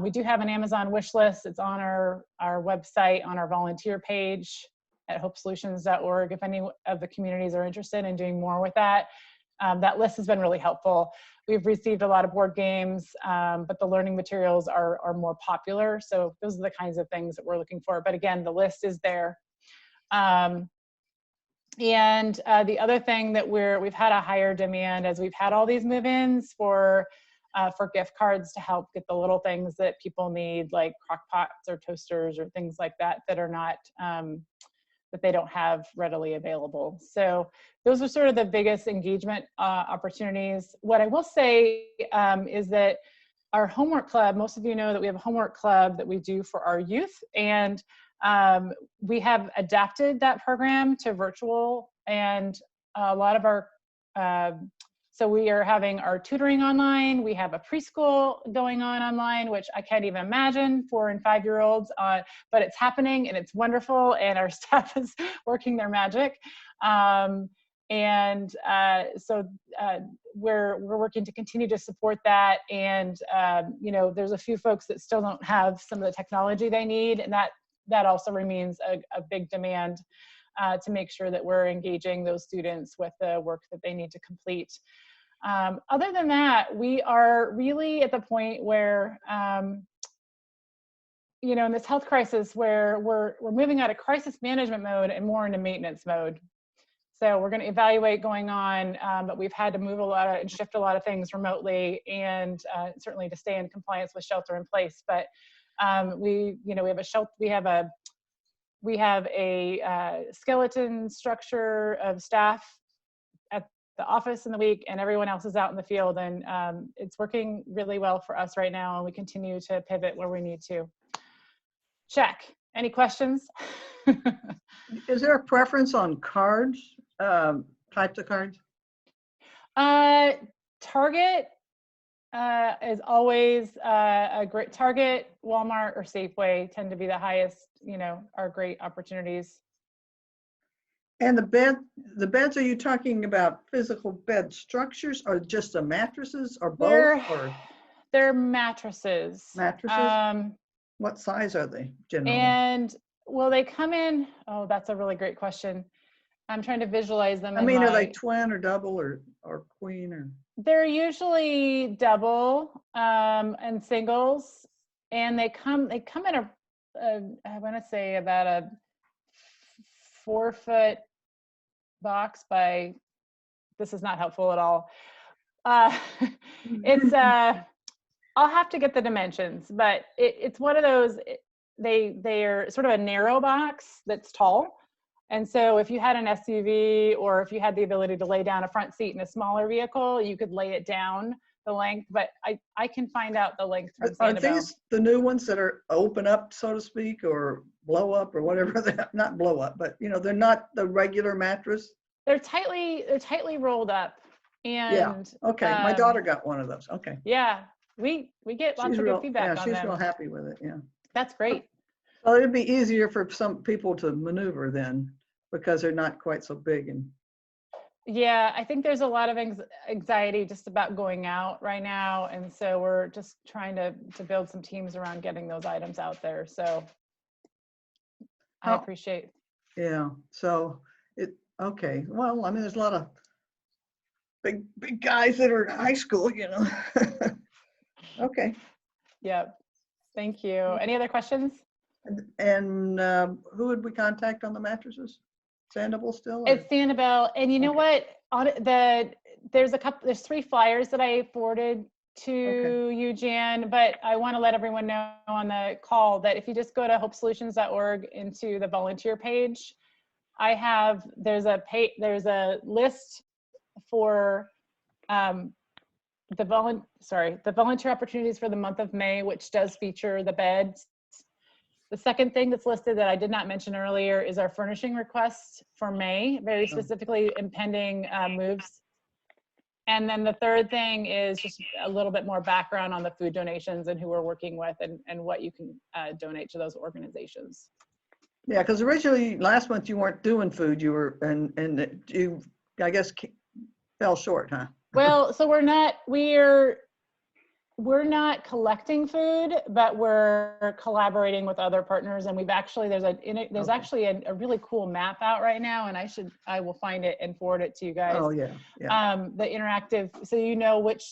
Speaker 10: we do have an Amazon wish list. It's on our website, on our volunteer page at hopesolutions.org. If any of the communities are interested in doing more with that, that list has been really helpful. We've received a lot of board games, but the learning materials are more popular. So those are the kinds of things that we're looking for. But again, the list is there. And the other thing that we've had a higher demand as we've had all these move-ins for gift cards to help get the little things that people need, like crock pots or toasters or things like that are not, that they don't have readily available. So those are sort of the biggest engagement opportunities. What I will say is that our homework club, most of you know that we have a homework club that we do for our youth, and we have adapted that program to virtual, and a lot of our, so we are having our tutoring online. We have a preschool going on online, which I can't even imagine 4- and 5-year-olds, but it's happening and it's wonderful, and our staff is working their magic. So we're working to continue to support that. And, there's a few folks that still don't have some of the technology they need, and that also remains a big demand to make sure that we're engaging those students with the work that they need to complete. Other than that, we are really at the point where, in this health crisis, where we're moving out of crisis management mode and more into maintenance mode. So we're going to evaluate going on, but we've had to move and shift a lot of things remotely, and certainly to stay in compliance with shelter in place. But we have a skeleton structure of staff at the office in the week, and everyone else is out in the field, and it's working really well for us right now, and we continue to pivot where we need to. Check. Any questions?
Speaker 4: Is there a preference on cards, types of cards?
Speaker 10: Target is always a great Target, Walmart, or Safeway tend to be the highest, are great opportunities.
Speaker 4: And the beds, are you talking about physical bed structures, or just the mattresses, or both?
Speaker 10: They're mattresses.
Speaker 4: Mattresses? What size are they generally?
Speaker 10: And will they come in? Oh, that's a really great question. I'm trying to visualize them.
Speaker 4: I mean, are they twin or double or queen or? They're
Speaker 10: usually double and singles, and they come in I want to say about a 4-foot box by. This is not helpful at all. It's I'll have to get the dimensions, but it's one of those. They're sort of a narrow box that's tall. And so if you had an SUV, or if you had the ability to lay down a front seat in a smaller vehicle, you could lay it down the length, but I can find out the length from Sanibel.
Speaker 4: Are these the new ones that are open up, so to speak, or blow up, or whatever? Not blow up, but they're not the regular mattress?
Speaker 10: They're tightly rolled up. And
Speaker 4: yeah, okay. My daughter got one of those. Okay.
Speaker 10: Yeah, we get lots of good feedback on them.
Speaker 4: She's real happy with it. Yeah.
Speaker 10: That's great.
Speaker 4: Well, it'd be easier for some people to maneuver then, because they're not quite so big. And
Speaker 10: Yeah, I think there's a lot of anxiety just about going out right now. And so we're just trying to build some teams around getting those items out there. So I
Speaker 4: Oh.
Speaker 10: appreciate.
Speaker 4: Yeah, so okay. Well, I mean, there's a lot of big guys that are in high school, you know. Okay.
Speaker 10: Yep. Thank you. Any other questions?
Speaker 4: And who would we contact on the mattresses? Sandoval still? Or?
Speaker 10: It's Sanibel. And you know what? There's 3 flyers that I forwarded to you, Jan, but I want to let everyone know on the call that if you just go to hopesolutions.org into the volunteer page, there's a list for the volunteer opportunities for the month of May, which does feature the beds. The second thing that's listed that I did not mention earlier is our furnishing requests for May, very specifically impending moves. And then the third thing is just a little bit more background on the food donations and who we're working with and what you can donate to those organizations.
Speaker 4: Yeah, because originally last month you weren't doing food, you were, and you, I guess, fell short, huh?
Speaker 10: Well, so we're not collecting food, but we're collaborating with other partners, and we've actually there's actually a really cool map out right now, and I will find it and forward it to you guys.
Speaker 4: Oh yeah.
Speaker 10: The interactive, so you know which,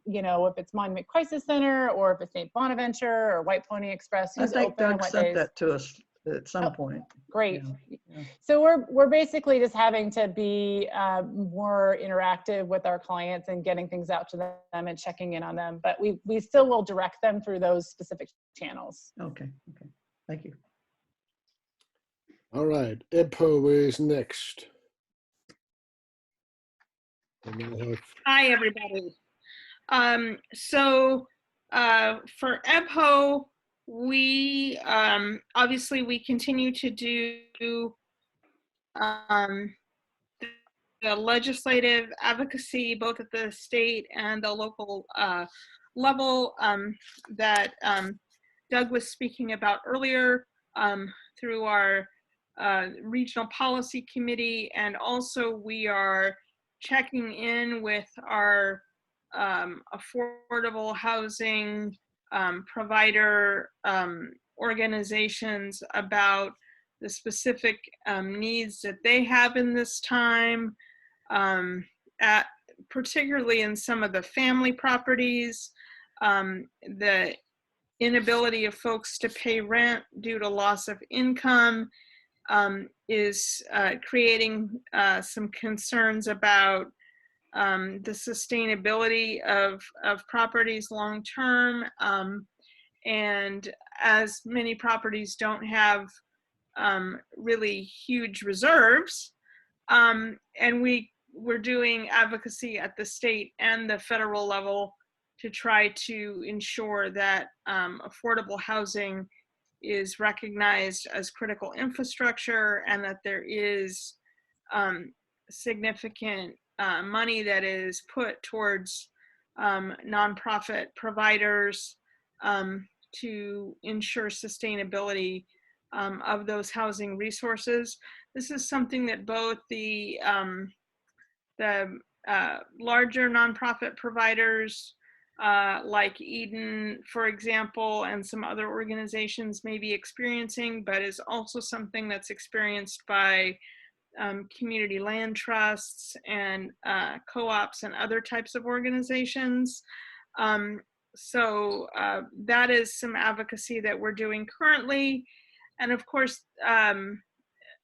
Speaker 10: if it's Monument Crisis Center or if it's St. Bonaventure or White Pony Express,
Speaker 4: I
Speaker 10: who's
Speaker 4: think
Speaker 10: open on
Speaker 4: Doug
Speaker 10: what
Speaker 4: sent
Speaker 10: days.
Speaker 4: that to us at some point.
Speaker 10: Great.
Speaker 4: Yeah.
Speaker 10: So we're basically just having to be more interactive with our clients and getting things out to them and checking in on them, but we still will direct them through those specific channels.
Speaker 4: Okay, thank you.
Speaker 2: All right, EBHO is next.
Speaker 7: Hi, everybody. So for EBHO, we obviously we continue to do the legislative advocacy both at the state and the local level that Doug was speaking about earlier through our regional policy committee, and also we are checking in with our affordable housing provider organizations about the specific needs that they have in this time, particularly in some of the family properties, the inability of folks to pay rent due to loss of income is creating some concerns about the sustainability of properties long term. And as many properties don't have really huge reserves, and we're doing advocacy at the state and the federal level to try to ensure that affordable housing is recognized as critical infrastructure and that there is significant money that is put towards nonprofit providers to ensure sustainability of those housing resources. This is something that both the larger nonprofit providers like Eden, for example, and some other organizations may be experiencing, but is also something that's experienced by community land trusts and co-ops and other types of organizations. So that is some advocacy that we're doing currently. And of course,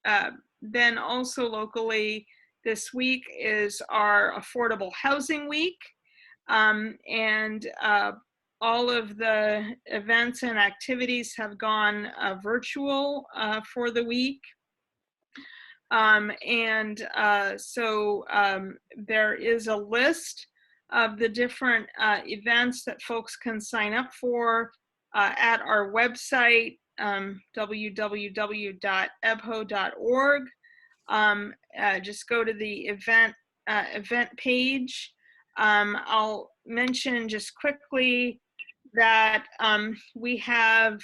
Speaker 7: then also locally, this week is our Affordable Housing Week. And all of the events and activities have gone virtual for the week. So there is a list of the different events that folks can sign up for at our website, www.ebho.org. Just go to the event page. I'll mention just quickly that we have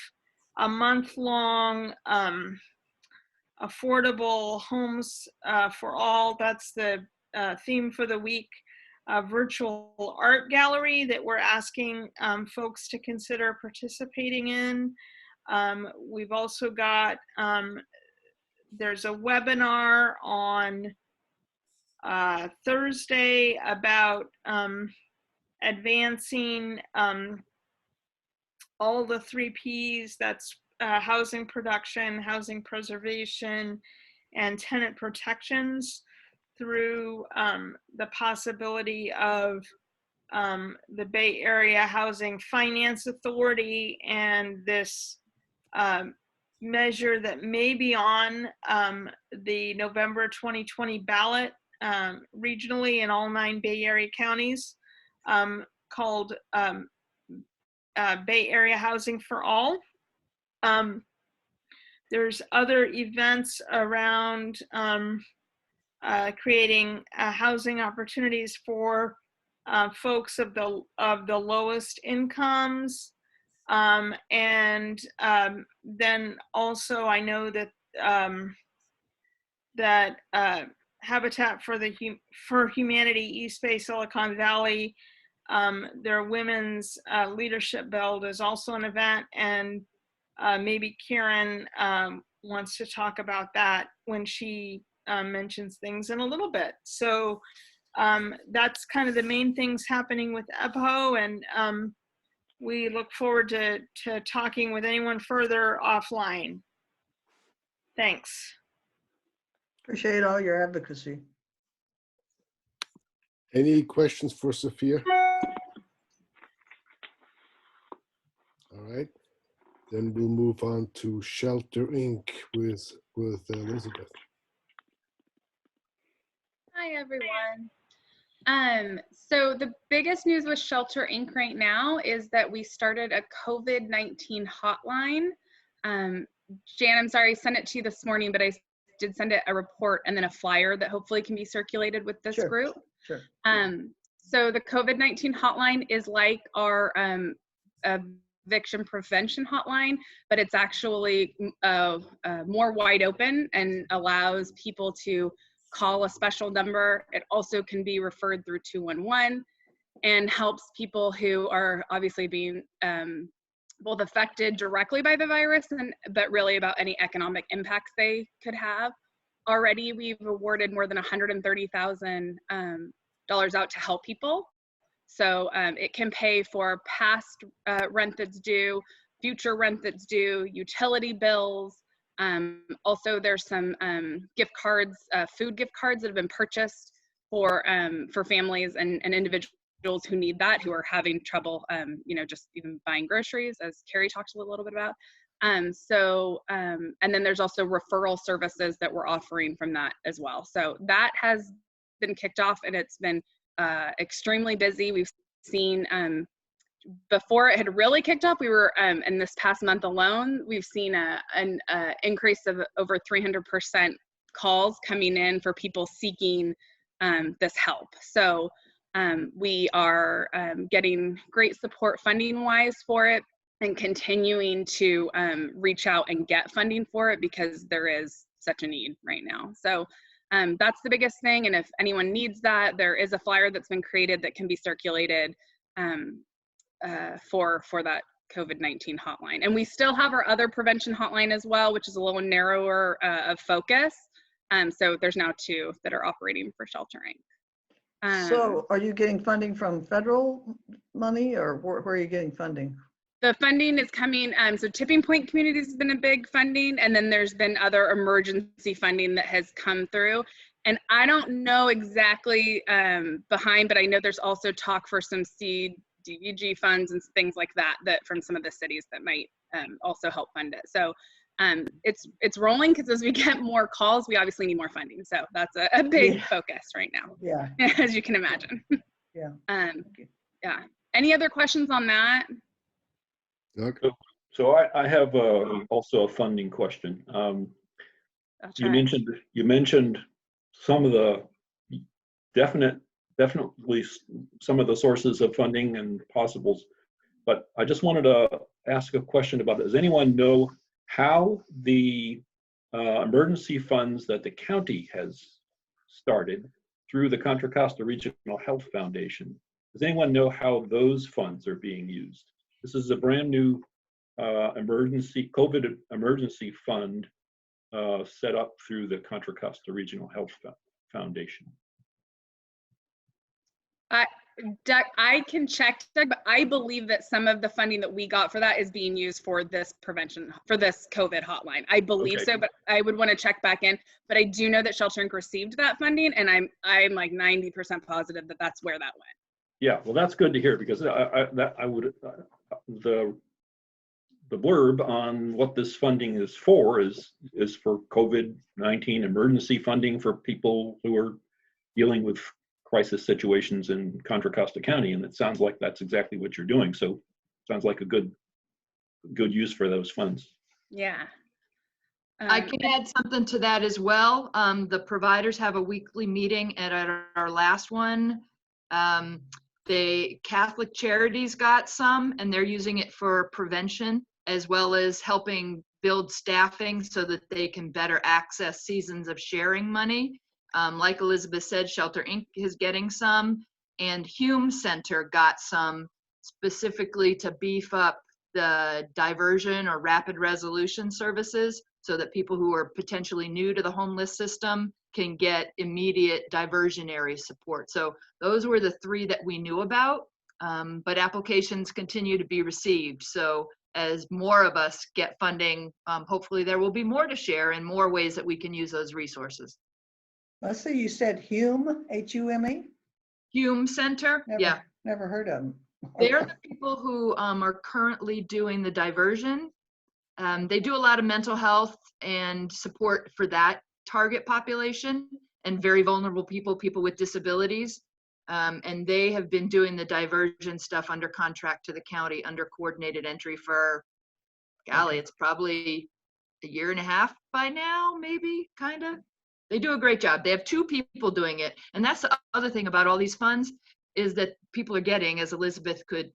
Speaker 7: a month-long affordable homes for all. That's the theme for the week, virtual art gallery that we're asking folks to consider participating in. We've also got, there's a webinar on Thursday about advancing all the 3 Ps, that's housing production, housing preservation, and tenant protections through the possibility of the Bay Area Housing Finance Authority and this measure that may be on the November 2020 ballot regionally in all 9 Bay Area counties, called Bay Area Housing for All. There's other events around creating housing opportunities for folks of the lowest incomes, and then also I know that Habitat for Humanity East Bay Silicon Valley, their women's leadership build is also an event, and maybe Karen wants to talk about that when she mentions things in a little bit. So that's kind of the main things happening with EBHO, and we look forward to talking with anyone further offline. Thanks.
Speaker 4: Appreciate all your advocacy.
Speaker 2: Any questions for Sophia? All right, then we'll move on to Shelter Inc. with Elizabeth.
Speaker 17: Hi, everyone. So the biggest news with Shelter Inc. right now is that we started a COVID-19 hotline. Jan, I'm sorry, I sent it to you this morning, but I did send it a report and then a flyer that hopefully can be circulated with this group.
Speaker 4: Sure.
Speaker 17: So the COVID-19 hotline is like our eviction prevention hotline, but it's actually more wide open and allows people to call a special number. It also can be referred through 211 and helps people who are obviously being both affected directly by the virus, but really about any economic impacts they could have. Already, we've awarded more than $130,000 out to help people. So it can pay for past rent that's due, future rent that's due, utility bills. Also, there's some gift cards, food gift cards that have been purchased for families and individuals who need that, who are having trouble, just even buying groceries, as Carrie talked a little bit about. And then there's also referral services that we're offering from that as well. So that has been kicked off, and it's been extremely busy. We've seen, before it had really kicked off, we were, in this past month alone, we've seen an increase of over 300% calls coming in for people seeking this help. So we are getting great support funding-wise for it, and continuing to reach out and get funding for it because there is such a need right now. So that's the biggest thing. And if anyone needs that, there is a flyer that's been created that can be circulated for that COVID-19 hotline. And we still have our other prevention hotline as well, which is a little narrower of focus. So there's now 2 that are operating for Shelter Inc.
Speaker 4: So are you getting funding from federal money, or where are you getting funding?
Speaker 17: The funding is coming, so Tipping Point Communities has been a big funding, and then there's been other emergency funding that has come through. And I don't know exactly behind, but I know there's also talk for some CDBG funds and things like that, from some of the cities that might also help fund it. So it's rolling, because as we get more calls, we obviously need more funding. So that's a big focus right now.
Speaker 4: Yeah.
Speaker 17: As you can imagine.
Speaker 4: Yeah.
Speaker 17: Yeah. Any other questions on that?
Speaker 1: So I have also a funding question. You mentioned some of the definitely some of the sources of funding and possibles, but I just wanted to ask a question about, does anyone know how the emergency funds that the county has started through the Contra Costa Regional Health Foundation. Does anyone know how those funds are being used? This is a brand new COVID emergency fund set up through the Contra Costa Regional Health Foundation.
Speaker 17: Doug, I can check, Doug, but I believe that some of the funding that we got for that is being used for this prevention, for this COVID hotline. I believe so, but I would want to check back in. But I do know that Shelter Inc. received that funding, and I'm like 90% positive that that's where that went.
Speaker 1: Yeah, well, that's good to hear, because the blurb on what this funding is for is for COVID-19 emergency funding for people who are dealing with crisis situations in Contra Costa County, and it sounds like that's exactly what you're doing. So sounds like a good use for those funds.
Speaker 17: Yeah.
Speaker 5: I can add something to that as well. The providers have a weekly meeting, and at our last one, the Catholic Charities got some, and they're using it for prevention as well as helping build staffing so that they can better access seasons of sharing money. Like Elizabeth said, Shelter Inc. is getting some, and Hume Center got some specifically to beef up the diversion or rapid resolution services so that people who are potentially new to the homeless system can get immediate diversionary support. So those were the three that we knew about, but applications continue to be received. So as more of us get funding, hopefully there will be more to share and more ways that we can use those resources.
Speaker 4: Let's see, you said Hume, H-U-M-E?
Speaker 5: Hume Center, yeah.
Speaker 4: Never heard of them.
Speaker 5: They're the people who are currently doing the diversion. They do a lot of mental health and support for that target population and very vulnerable people, people with disabilities. And they have been doing the diversion stuff under contract to the county under coordinated entry for, golly, it's probably a year and a half by now, maybe, kind of. They do a great job. They have 2 people doing it. And that's the other thing about all these funds is that people are getting, as Elizabeth could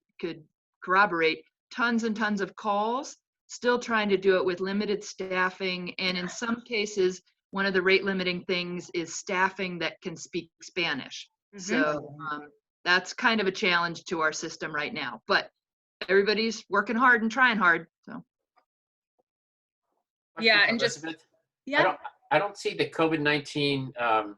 Speaker 5: corroborate, tons and tons of calls, still trying to do it with limited staffing. And in some cases, one of the rate limiting things is staffing that can speak Spanish. So that's kind of a challenge to our system right now, but everybody's working hard and trying hard. So.
Speaker 17: Yeah, and just, yeah.
Speaker 11: I don't see the COVID-19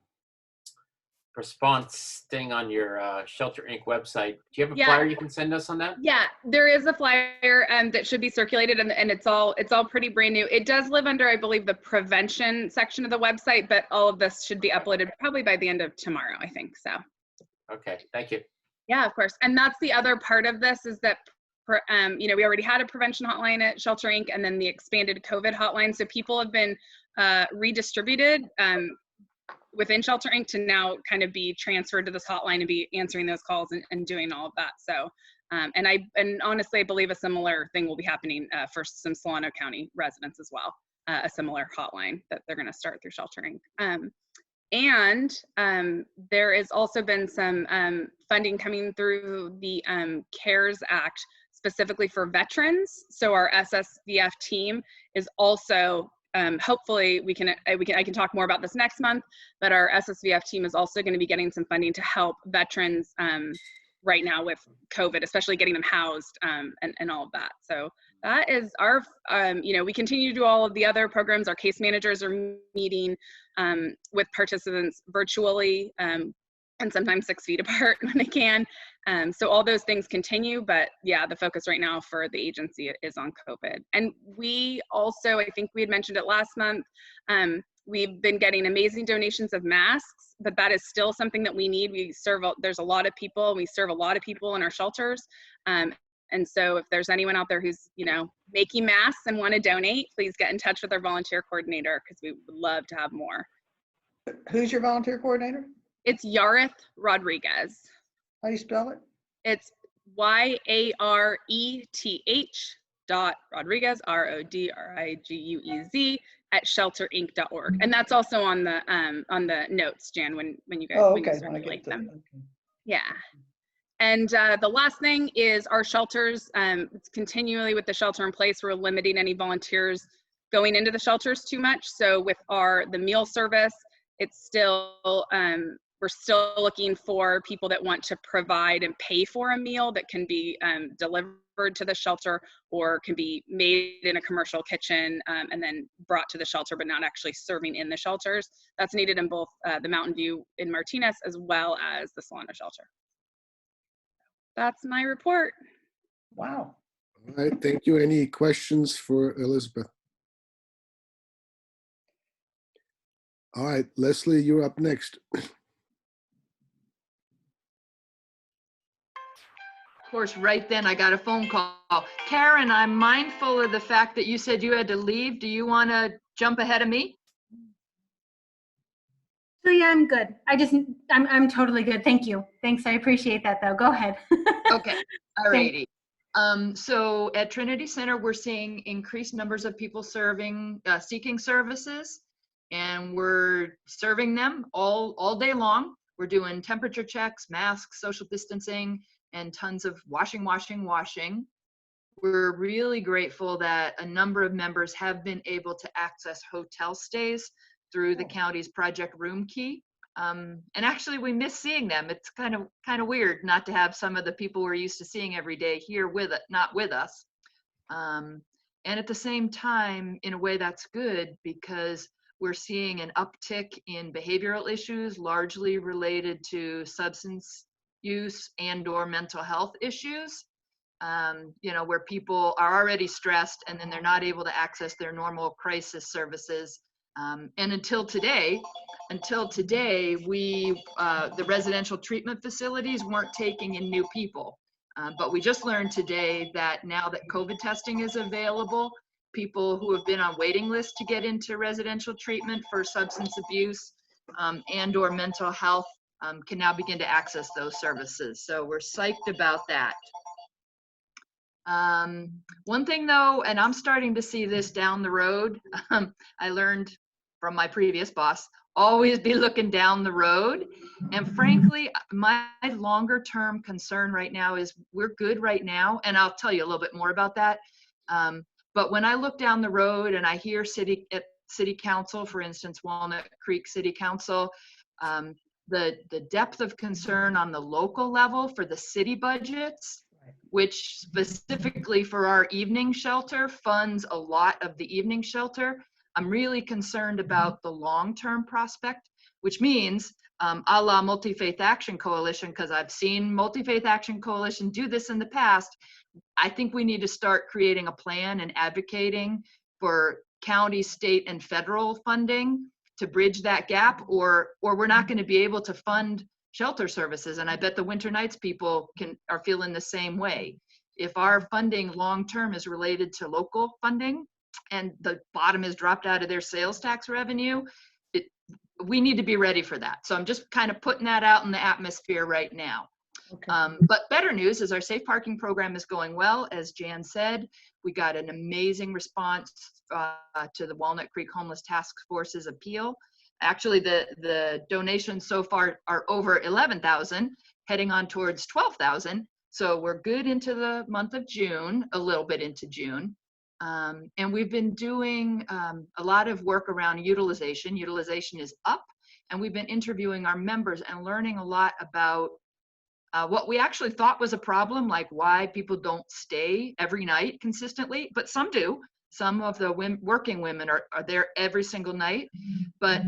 Speaker 11: response thing on your Shelter Inc. website. Do you have a flyer you can send us on that?
Speaker 17: Yeah, there is a flyer that should be circulated, and it's all pretty brand new. It does live under, I believe, the prevention section of the website, but all of this should be uploaded probably by the end of tomorrow, I think so.
Speaker 11: Okay, thank you.
Speaker 17: Yeah, of course. And that's the other part of this is that, we already had a prevention hotline at Shelter Inc. and then the expanded COVID hotline. So people have been redistributed within Shelter Inc. to now kind of be transferred to this hotline and be answering those calls and doing all of that. So, and honestly, I believe a similar thing will be happening for some Solano County residents as well, a similar hotline that they're going to start through Shelter Inc. And there has also been some funding coming through the CARES Act specifically for veterans. So our SSVF team is also hopefully I can talk more about this next month, but our SSVF team is also going to be getting some funding to help veterans right now with COVID, especially getting them housed and all of that. So that is our, we continue to do all of the other programs. Our case managers are meeting with participants virtually and sometimes 6 feet apart when they can. So all those things continue, but yeah, the focus right now for the agency is on COVID. And we also, I think we had mentioned it last month, we've been getting amazing donations of masks, but that is still something that we need. There's a lot of people, we serve a lot of people in our shelters. And so if there's anyone out there who's, making masks and want to donate, please get in touch with our volunteer coordinator because we would love to have more.
Speaker 4: Who's your volunteer coordinator?
Speaker 17: It's Yareth Rodriguez.
Speaker 4: How do you spell it?
Speaker 17: It's YARETH Rodriguez, RODRIGUEZ @shelterinc.org. And that's also on the notes, Jan, when you guys when you circulate them. Okay. Yeah. And the last thing is our shelters. It's continually with the shelter in place, we're limiting any volunteers going into the shelters too much. So with the meal service, it's still we're still looking for people that want to provide and pay for a meal that can be delivered to the shelter or can be made in a commercial kitchen and then brought to the shelter, but not actually serving in the shelters. That's needed in both the Mountain View in Martinez as well as the Solano shelter. That's my report.
Speaker 4: Wow.
Speaker 2: All right, thank you. Any questions for Elizabeth? All right, Leslie, you're up next.
Speaker 5: Of course, right then I got a phone call. Karen, I'm mindful of the fact that you said you had to leave. Do you want to jump ahead of me?
Speaker 12: So yeah, I'm good. I'm totally good. Thank you. Thanks. I appreciate that though. Go ahead.
Speaker 5: Okay. All righty. So at Trinity Center, we're seeing increased numbers of people seeking services, and we're serving them all day long. We're doing temperature checks, masks, social distancing, and tons of washing. We're really grateful that a number of members have been able to access hotel stays through the county's Project Room Key. And actually, we miss seeing them. It's kind of weird not to have some of the people we're used to seeing every day here not with us. And at the same time, in a way, that's good because we're seeing an uptick in behavioral issues, largely related to substance use and/or mental health issues. Where people are already stressed and then they're not able to access their normal crisis services. And until today, the residential treatment facilities weren't taking in new people. But we just learned today that now that COVID testing is available, people who have been on waiting lists to get into residential treatment for substance abuse and/or mental health can now begin to access those services. So we're psyched about that. One thing though, and I'm starting to see this down the road, I learned from my previous boss, always be looking down the road. And frankly, my longer term concern right now is we're good right now. And I'll tell you a little bit more about that. But when I look down the road and I hear city council, for instance, Walnut Creek City Council, the depth of concern on the local level for the city budgets, which specifically for our evening shelter funds a lot of the evening shelter. I'm really concerned about the long-term prospect, which means a la Multi-Faith Action Coalition, because I've seen Multi-Faith Action Coalition do this in the past. I think we need to start creating a plan and advocating for county, state, and federal funding to bridge that gap, or we're not going to be able to fund shelter services. And I bet the Winter Nights people are feeling the same way. If our funding long-term is related to local funding and the bottom is dropped out of their sales tax revenue, we need to be ready for that. So I'm just kind of putting that out in the atmosphere right now. Okay. But better news is our safe parking program is going well. As Jan said, we got an amazing response to the Walnut Creek Homeless Task Force's appeal. Actually, the donations so far are over 11,000, heading on towards 12,000. So we're good into the month of June, a little bit into June. And we've been doing a lot of work around utilization. Utilization is up, and we've been interviewing our members and learning a lot about what we actually thought was a problem, like why people don't stay every night consistently, but some do. Some of the working women are there every single night, but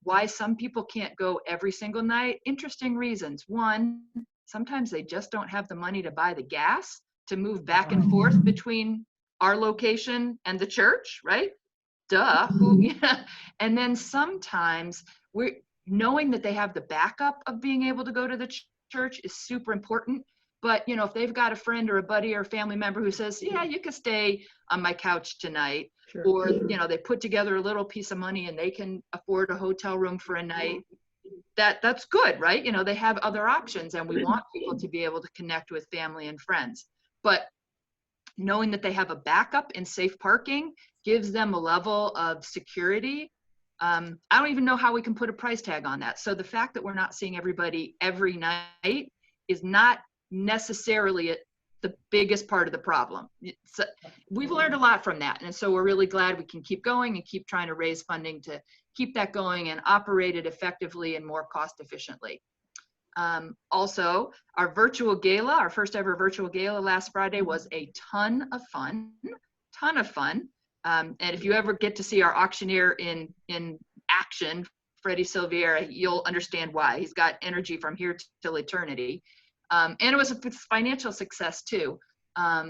Speaker 5: why some people can't go every single night, interesting reasons. One, sometimes they just don't have the money to buy the gas to move back and forth between our location and the church, right? Duh. And then sometimes we're knowing that they have the backup of being able to go to the church is super important. But if they've got a friend or a buddy or a family member who says, yeah, you could stay on my couch tonight, sure. Or they put together a little piece of money and they can afford a hotel room for a night, that's good, right? They have other options, and we want people to be able to connect with family and friends. But knowing that they have a backup in safe parking gives them a level of security. I don't even know how we can put a price tag on that. So the fact that we're not seeing everybody every night is not necessarily the biggest part of the problem. We've learned a lot from that. And so we're really glad we can keep going and keep trying to raise funding to keep that going and operate it effectively and more cost efficiently. Also, our virtual gala, our first ever virtual gala last Friday was a ton of fun. And if you ever get to see our auctioneer in action, Freddie Silviera, you'll understand why. He's got energy from here till eternity. And it was a financial success too.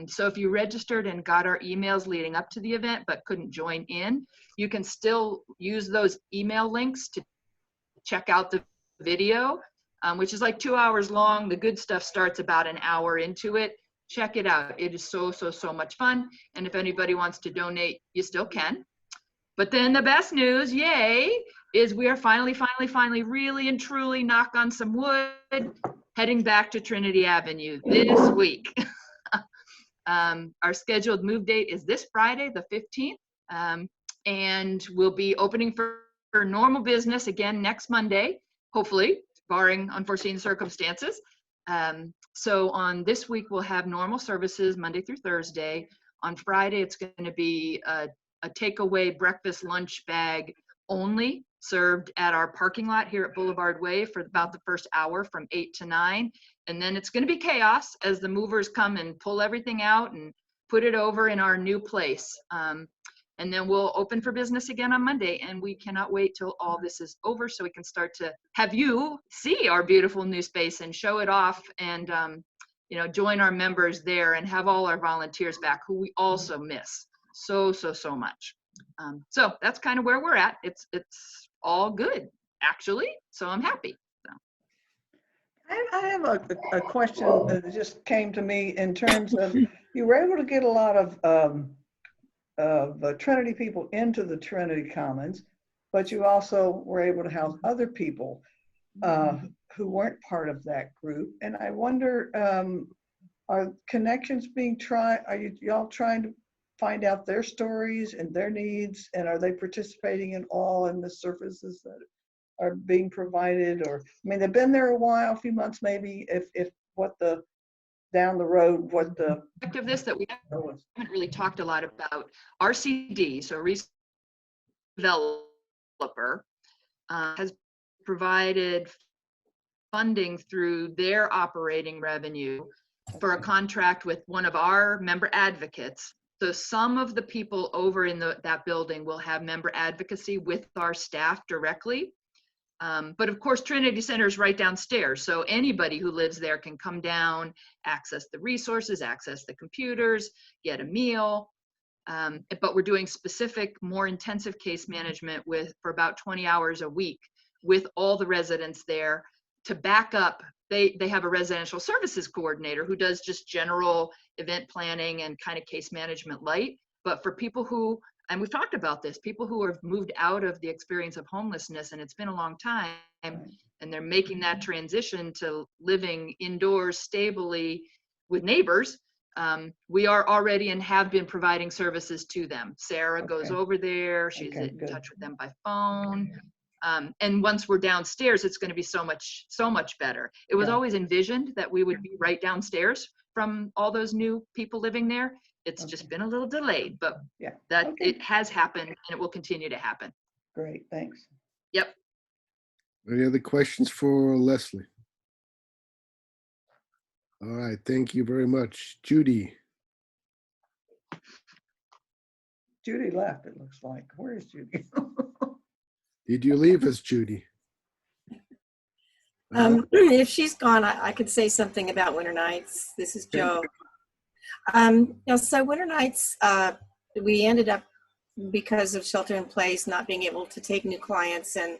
Speaker 5: So if you registered and got our emails leading up to the event but couldn't join in, you can still use those email links to check out the video, which is like 2 hours long. The good stuff starts about an hour into it. Check it out. It is so much fun. And if anybody wants to donate, you still can. But then the best news, yay, is we are finally, really and truly, knock on some wood, heading back to Trinity Avenue this week. Our scheduled move date is this Friday, the 15th, and we'll be opening for normal business again next Monday, hopefully, barring unforeseen circumstances. So on this week, we'll have normal services Monday through Thursday. On Friday, it's going to be a takeaway breakfast lunch bag only, served at our parking lot here at Boulevard Way for about the first hour from 8 to 9. And then it's going to be chaos as the movers come and pull everything out and put it over in our new place. And then we'll open for business again on Monday, and we cannot wait till all this is over so we can start to have you see our beautiful new space and show it off, and join our members there and have all our volunteers back who we also miss so much. So that's kind of where we're at. It's all good, actually. So I'm happy. So.
Speaker 4: I have a question that just came to me in terms of, you were able to get a lot of Trinity people into the Trinity Commons, but you also were able to house other people who weren't part of that group. And I wonder, are connections being tried? Are y'all trying to find out their stories and their needs, and are they participating in all in the services that are being provided? Or, I mean, they've been there a while, a few months maybe, if what the down the road, what the
Speaker 5: of this that we haven't really talked a lot about. RCD, so Research Developer, has provided funding through their operating revenue for a contract with one of our member advocates. So some of the people over in that building will have member advocacy with our staff directly. But of course, Trinity Center is right downstairs. So anybody who lives there can come down, access the resources, access the computers, get a meal. But we're doing specific, more intensive case management for about 20 hours a week with all the residents there to back up. They have a residential services coordinator who does just general event planning and kind of case management light. But for people who, and we've talked about this, people who have moved out of the experience of homelessness, and it's been a long time, and they're making that transition to living indoors stably with neighbors, we are already and have been providing services to them. Sarah goes over there, she's in touch with them by phone. And once we're downstairs, it's going to be so much better. It was always envisioned that we would be right downstairs from all those new people living there. It's just been a little delayed, but it has happened and it will continue to happen.
Speaker 4: Great, thanks.
Speaker 5: Yep.
Speaker 2: Any other questions for Leslie? All right, thank you very much. Judy.
Speaker 4: Judy left, it looks like. Where is Judy?
Speaker 2: Did you leave us, Judy?
Speaker 3: If she's gone, I could say something about Winter Nights. This is Joe. So Winter Nights, we ended up, because of shelter in place, not being able to take new clients, and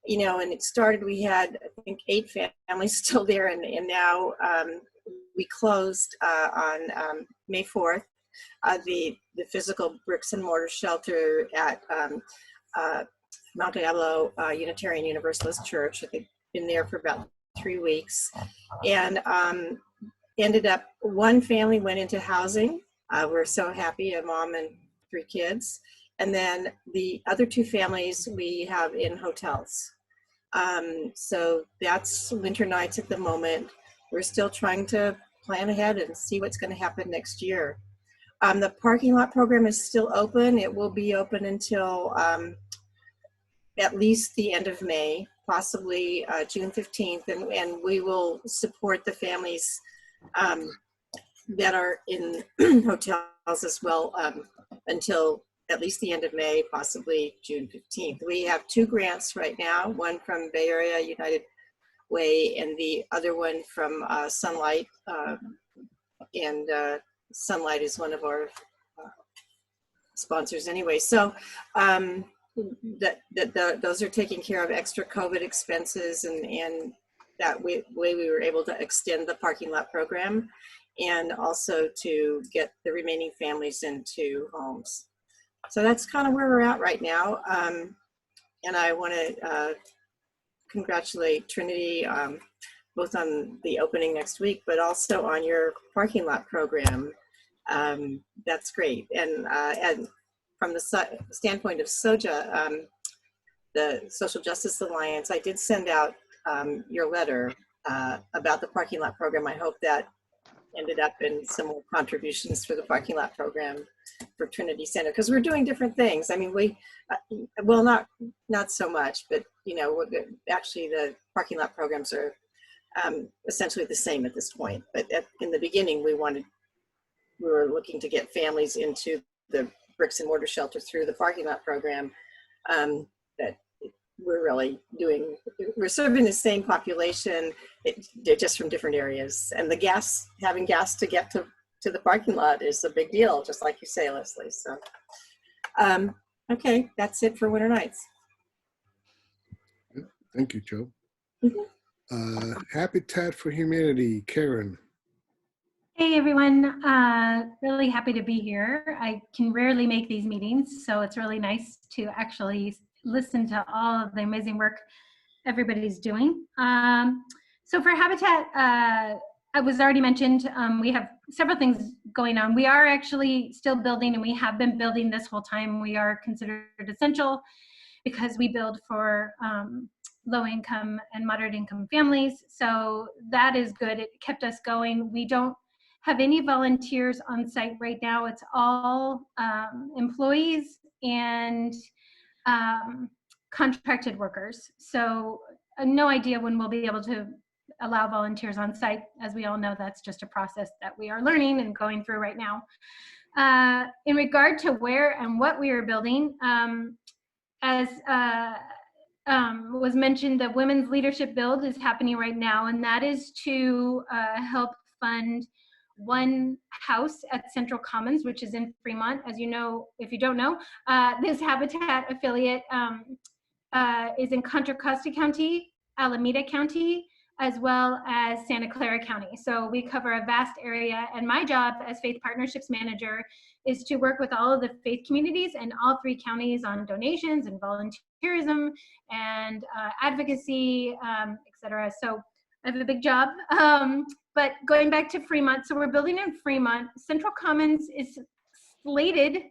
Speaker 3: and it started, we had, I think, 8 families still there, and now we closed on May 4th, the physical bricks and mortar shelter at Mount Diablo Unitarian Universalist Church. They've been there for about 3 weeks, and ended up, one family went into housing. We're so happy, a mom and 3 kids. And then the other 2 families we have in hotels. So that's Winter Nights at the moment. We're still trying to plan ahead and see what's going to happen next year. The parking lot program is still open. It will be open until at least the end of May, possibly June 15th, and we will support the families that are in hotels as well until at least the end of May, possibly June 15th. We have 2 grants right now, one from Bay Area United Way and the other one from Sunlight. And Sunlight is one of our sponsors anyway. So those are taking care of extra COVID expenses, and that way we were able to extend the parking lot program and also to get the remaining families into homes. So that's kind of where we're at right now. And I want to congratulate Trinity both on the opening next week, but also on your parking lot program. That's great. And from the standpoint of SOJA, the Social Justice Alliance, I did send out your letter about the parking lot program. I hope that ended up in some more contributions for the parking lot program for Trinity Center, because we're doing different things. I mean, we, well, not so much, but you know, actually the parking lot programs are essentially the same at this point. But in the beginning, we were looking to get families into the bricks and mortar shelter through the parking lot program. That we're really doing, we're serving the same population, they're just from different areas. And the gas, having gas to get to the parking lot is a big deal, just like you say, Leslie. So, okay, that's it for Winter Nights.
Speaker 2: Thank you, Joe. Habitat for Humanity, Karen.
Speaker 12: Hey everyone, really happy to be here. I can rarely make these meetings, so it's really nice to actually listen to all of the amazing work everybody's doing. So for Habitat, I was already mentioned, we have several things going on. We are actually still building, and we have been building this whole time. We are considered essential because we build for low income and moderate income families. So that is good. It kept us going. We don't have any volunteers on site right now. It's all employees and contracted workers. So no idea when we'll be able to allow volunteers on site. As we all know, that's just a process that we are learning and going through right now. In regard to where and what we are building, as was mentioned, the Women's Leadership Build is happening right now, and that is to help fund one house at Central Commons, which is in Fremont. As you know, if you don't know, this Habitat affiliate is in Contra Costa County, Alameda County, as well as Santa Clara County. So we cover a vast area, and my job as Faith Partnerships Manager is to work with all of the faith communities in all 3 counties on donations and volunteerism and advocacy, etc. So I have a big job. But going back to Fremont, so we're building in Fremont. Central Commons is slated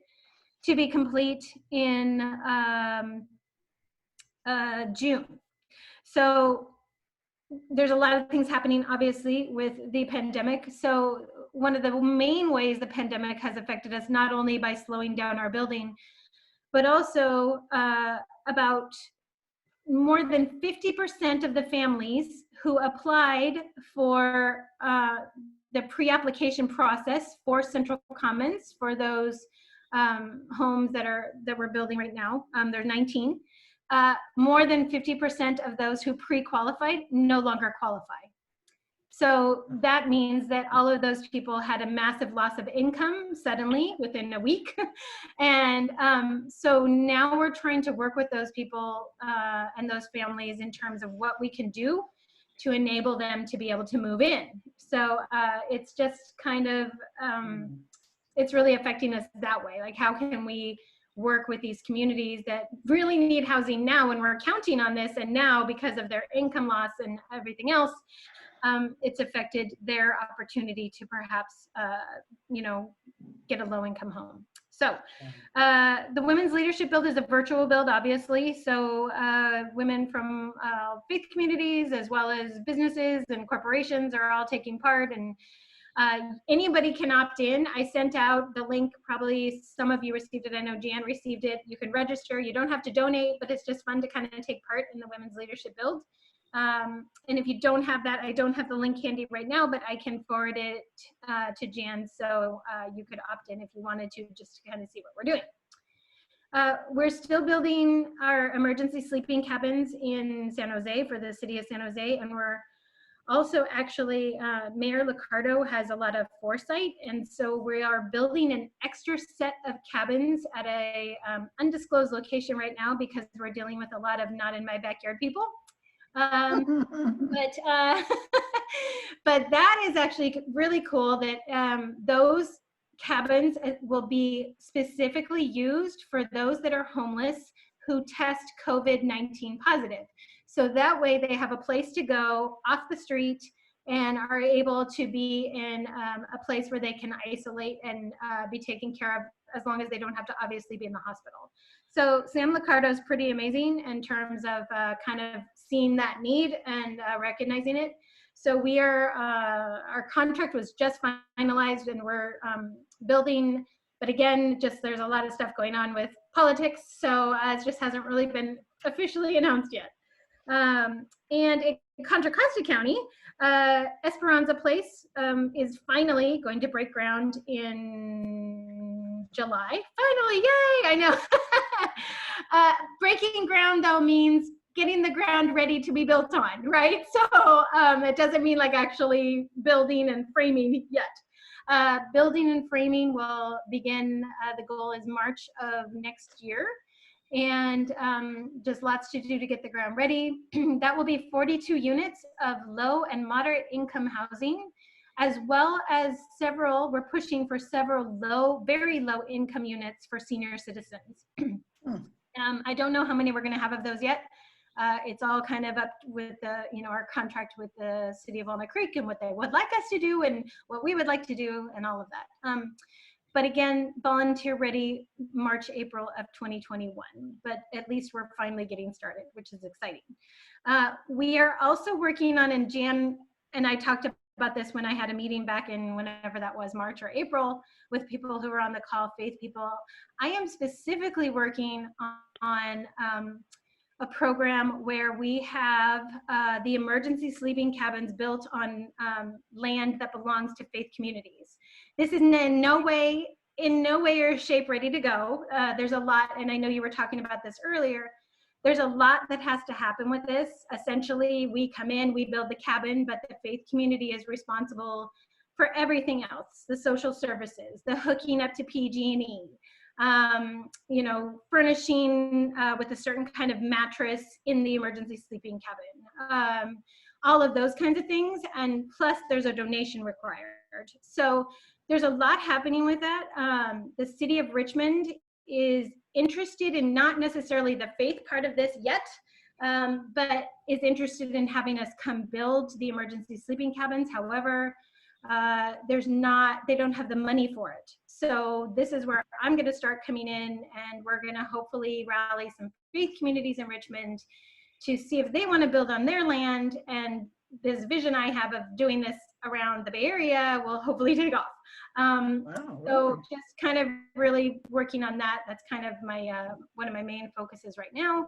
Speaker 12: to be complete in June. So there's a lot of things happening, obviously, with the pandemic. So one of the main ways the pandemic has affected us, not only by slowing down our building, but also about more than 50% of the families who applied for the pre-application process for Central Commons for those homes that we're building right now. There are 19. More than 50% of those who pre-qualified no longer qualify. So that means that all of those people had a massive loss of income suddenly within a week. And so now we're trying to work with those people and those families in terms of what we can do to enable them to be able to move in. So it's just kind of, it's really affecting us that way. Like, how can we work with these communities that really need housing now, when we're counting on this, and now because of their income loss and everything else, it's affected their opportunity to perhaps, you know, get a low-income home. So the Women's Leadership Build is a virtual build, obviously. So women from faith communities, as well as businesses and corporations, are all taking part. And Anybody can opt in. I sent out the link, probably some of you received it. I know Jan received it. You can register. You don't have to donate, but it's just fun to kind of take part in the Women's Leadership Build. And if you don't have that, I don't have the link handy right now, but I can forward it to Jan, so you could opt in if you wanted to, just to kind of see what we're doing. We're still building our emergency sleeping cabins in San Jose for the city of San Jose, and we're also actually, Mayor Liccardo has a lot of foresight, and so we are building an extra set of cabins at a undisclosed location right now because we're dealing with a lot of not in my backyard people. But that is actually really cool that those cabins will be specifically used for those that are homeless who test COVID-19 positive. So that way they have a place to go off the street and are able to be in a place where they can isolate and be taken care of, as long as they don't have to obviously be in the hospital. So Sam Liccardo is pretty amazing in terms of kind of seeing that need and recognizing it. So we are, our contract was just finalized and we're building, but again, just there's a lot of stuff going on with politics, so it just hasn't really been officially announced yet. And in Contra Costa County, Esperanza Place is finally going to break ground in July. Finally, yay, I know. Breaking ground though means getting the ground ready to be built on, right? So it doesn't mean like actually building and framing yet. Building and framing will begin, the goal is March of next year. And just lots to do to get the ground ready. That will be 42 units of low and moderate income housing, as well as several, we're pushing for several very low income units for senior citizens. I don't know how many we're gonna have of those yet. It's all kind of up with the, our contract with the city of Walnut Creek and what they would like us to do and what we would like to do and all of that. But again, volunteer ready March, April of 2021. But at least we're finally getting started, which is exciting. We are also working on, and Jan and I talked about this when I had a meeting back in whenever that was, March or April, with people who were on the call, faith people. I am specifically working on a program where we have the emergency sleeping cabins built on land that belongs to faith communities. This is in no way or shape ready to go. There's a lot, and I know you were talking about this earlier, there's a lot that has to happen with this. Essentially, we come in, we build the cabin, but the faith community is responsible for everything else, the social services, the hooking up to PG&E, furnishing with a certain kind of mattress in the emergency sleeping cabin, all of those kinds of things, and plus there's a donation required. So there's a lot happening with that. The city of Richmond is interested in not necessarily the faith part of this yet, but is interested in having us come build the emergency sleeping cabins. However, they don't have the money for it. So this is where I'm gonna start coming in, and we're gonna hopefully rally some faith communities in Richmond to see if they wanna build on their land, and this vision I have of doing this around the Bay Area will hopefully take off.
Speaker 4: Wow,
Speaker 12: So
Speaker 4: really?
Speaker 12: just kind of really working on that. That's kind of my one of my main focuses right now.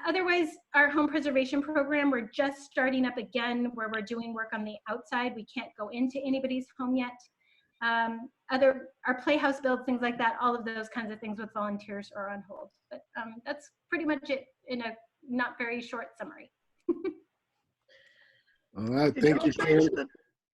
Speaker 12: Otherwise, our home preservation program, we're just starting up again, where we're doing work on the outside. We can't go into anybody's home yet. Our playhouse builds, things like that, all of those kinds of things with volunteers are on hold. But that's pretty much it in a not very short summary.
Speaker 2: All right, thank you, Karen.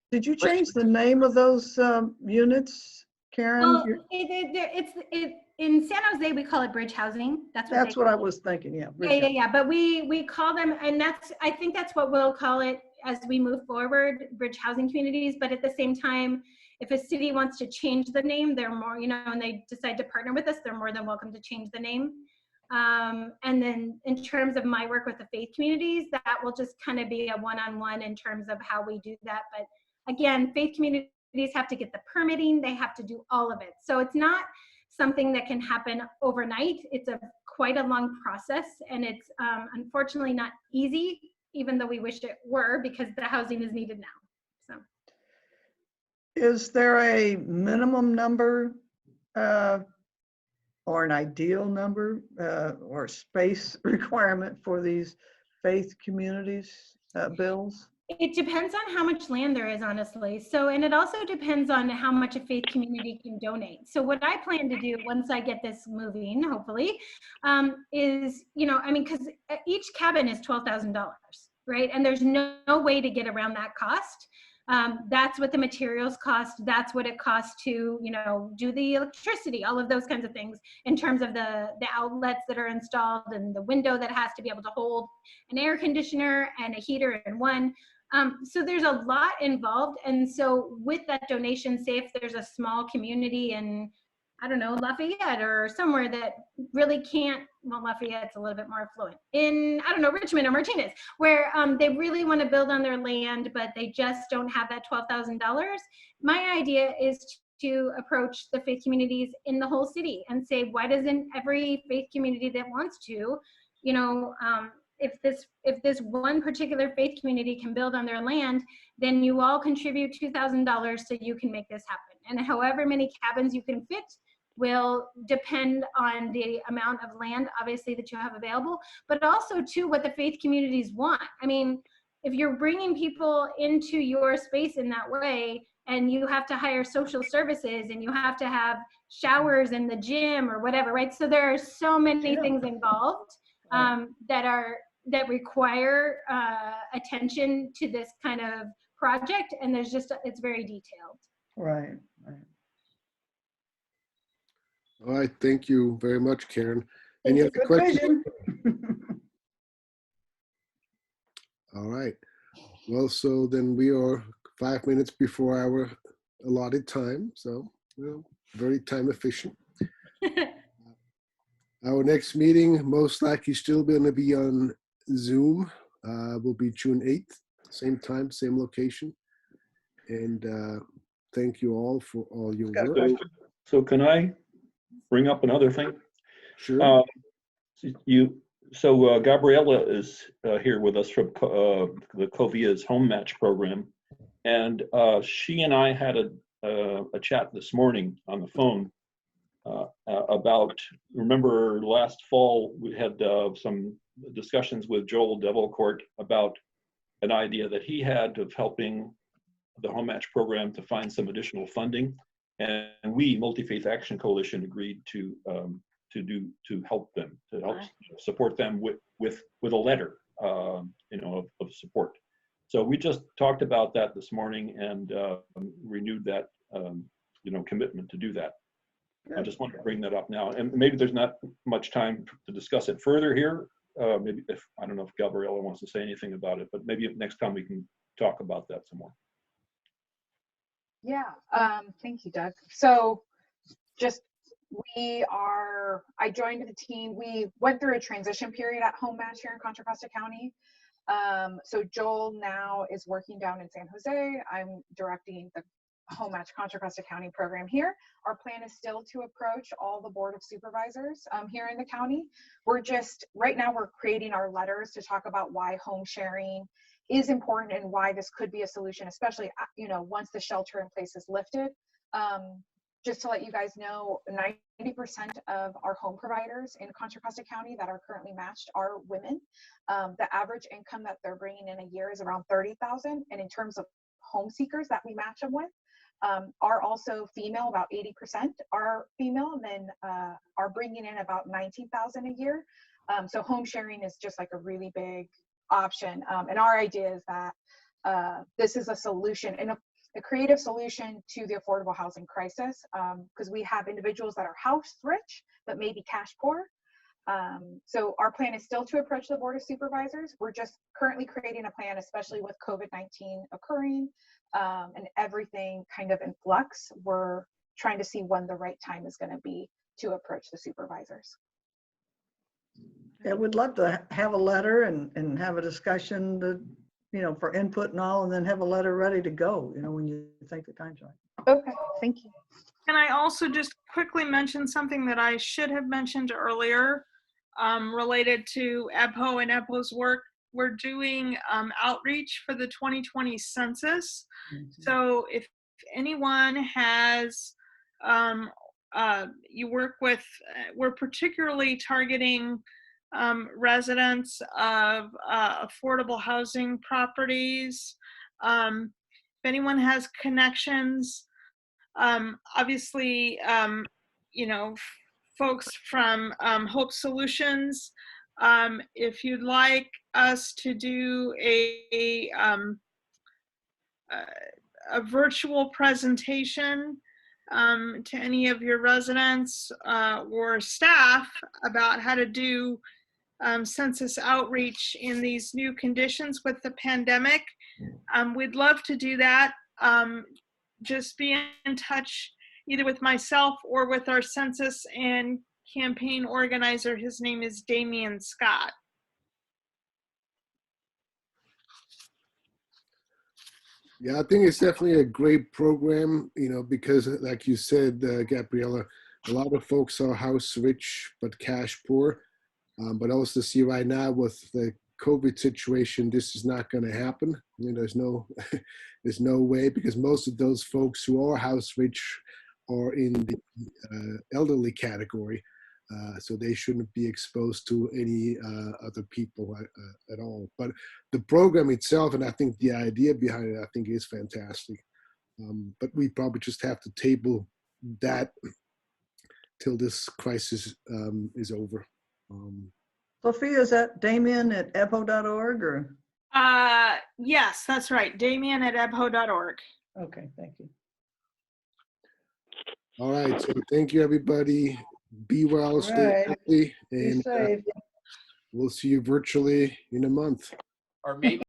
Speaker 4: Did you change the name of those units, Karen?
Speaker 12: Well, it's in San Jose, we call it bridge housing. That's
Speaker 4: what I was thinking, yeah.
Speaker 12: Yeah. But we call them, and I think that's what we'll call it as we move forward, bridge housing communities. But at the same time, if a city wants to change the name, they're more, and they decide to partner with us, they're more than welcome to change the name. And then in terms of my work with the faith communities, that will just kind of be a one-on-one in terms of how we do that. But again, faith communities have to get the permitting, they have to do all of it. So it's not something that can happen overnight. It's quite a long process, and it's unfortunately not easy, even though we wished it were, because the housing is needed now. So.
Speaker 4: Is there a minimum number or an ideal number or space requirement for these faith communities bills?
Speaker 12: It depends on how much land there is, honestly. So, and it also depends on how much a faith community can donate. So what I plan to do once I get this moving, hopefully, is, I mean, because each cabin is $12,000, right? And there's no way to get around that cost. That's what the materials cost. That's what it costs to, do the electricity, all of those kinds of things in terms of the outlets that are installed and the window that has to be able to hold an air conditioner and a heater in one. So there's a lot involved. And so with that donation, say if there's a small community in, I don't know, Lafayette or somewhere that really can't, well, Lafayette's a little bit more affluent, in, I don't know, Richmond or Martinez, where they really want to build on their land, but they just don't have that $12,000. My idea is to approach the faith communities in the whole city and say, why doesn't every faith community that wants to, if this one particular faith community can build on their land, then you all contribute $2,000 so you can make this happen. And however many cabins you can fit will depend on the amount of land, obviously, that you have available, but also too what the faith communities want. I mean, if you're bringing people into your space in that way, and you have to hire social services and you have to have showers in the gym or whatever, right? So there are so many things involved that require attention to this kind of project, and it's very detailed.
Speaker 4: Right.
Speaker 2: All right, thank you very much, Karen. Any other questions? All right. Well, so then we are 5 minutes before our allotted time, so very time efficient. Our next meeting, most likely still going to be on Zoom, will be June 8th, same time, same location. And thank you all for all your work.
Speaker 1: So can I bring up another thing?
Speaker 2: Sure.
Speaker 1: Gabriella is here with us from the COVIA's Home Match program. And she and I had a chat this morning on the phone about, remember last fall, we had some discussions with Joel Devilcourt about an idea that he had of helping the Home Match program to find some additional funding. And we, Multi-Faith Action Coalition, agreed to help them, to help support them with a letter, of support. So we just talked about that this morning and renewed that, commitment to do that. I just wanted to bring that up now, and maybe there's not much time to discuss it further here. Maybe I don't know if Gabriella wants to say anything about it, but maybe next time we can talk about that some more.
Speaker 8: Yeah, thank you, Doug. So I joined the team. We went through a transition period at Home Match here in Contra Costa County. So Joel now is working down in San Jose. I'm directing the Home Match Contra Costa County program here. Our plan is still to approach all the Board of Supervisors here in the county. Right now we're creating our letters to talk about why home sharing is important and why this could be a solution, especially, once the shelter in place is lifted. Just to let you guys know, 90% of our home providers in Contra Costa County that are currently matched are women. The average income that they're bringing in a year is around $30,000. And in terms of home seekers that we match them with, are also female, about 80% are female, and then are bringing in about $19,000 a year. So home sharing is just like a really big option. And our idea is that this is a solution and a creative solution to the affordable housing crisis, because we have individuals that are house rich but maybe cash poor. So our plan is still to approach the Board of Supervisors. We're just currently creating a plan, especially with COVID-19 occurring and everything kind of in flux. We're trying to see when the right time is going to be to approach the supervisors.
Speaker 4: Yeah, we'd love to have a letter and have a discussion to, for input and all, and then have a letter ready to go, when you think the time's right.
Speaker 8: Okay, thank you.
Speaker 7: Can I also just quickly mention something that I should have mentioned earlier related to EPHO and EPHO's work? We're doing outreach for the 2020 census. Mm-hmm. So if anyone has, you work with, we're particularly targeting residents of affordable housing properties. If anyone has connections, obviously, folks from Hope Solutions, if you'd like us to do a virtual presentation to any of your residents or staff about how to do census outreach in these new conditions with the pandemic, we'd love to do that. Just be in touch either with myself or with our census and campaign organizer. His name is Damian Scott.
Speaker 2: Yeah, I think it's definitely a great program, because like you said, Gabriella, a lot of folks are house rich but cash poor. But also see right now with the COVID situation, this is not going to happen. There's no, there's no way, because most of those folks who are house rich are in the elderly category. So they shouldn't be exposed to any other people at all. But the program itself, and I think the idea behind it, I think is fantastic. But we probably just have to table that till this crisis is over.
Speaker 4: Sophia, is that Damien at ebho.org or?
Speaker 7: Yes, that's right. Damien at ebho.org.
Speaker 4: Okay, thank you.
Speaker 2: All right, so thank you, everybody. Be well, stay healthy, and
Speaker 4: Be safe.
Speaker 2: we'll see you virtually in a month.
Speaker 11: Or maybe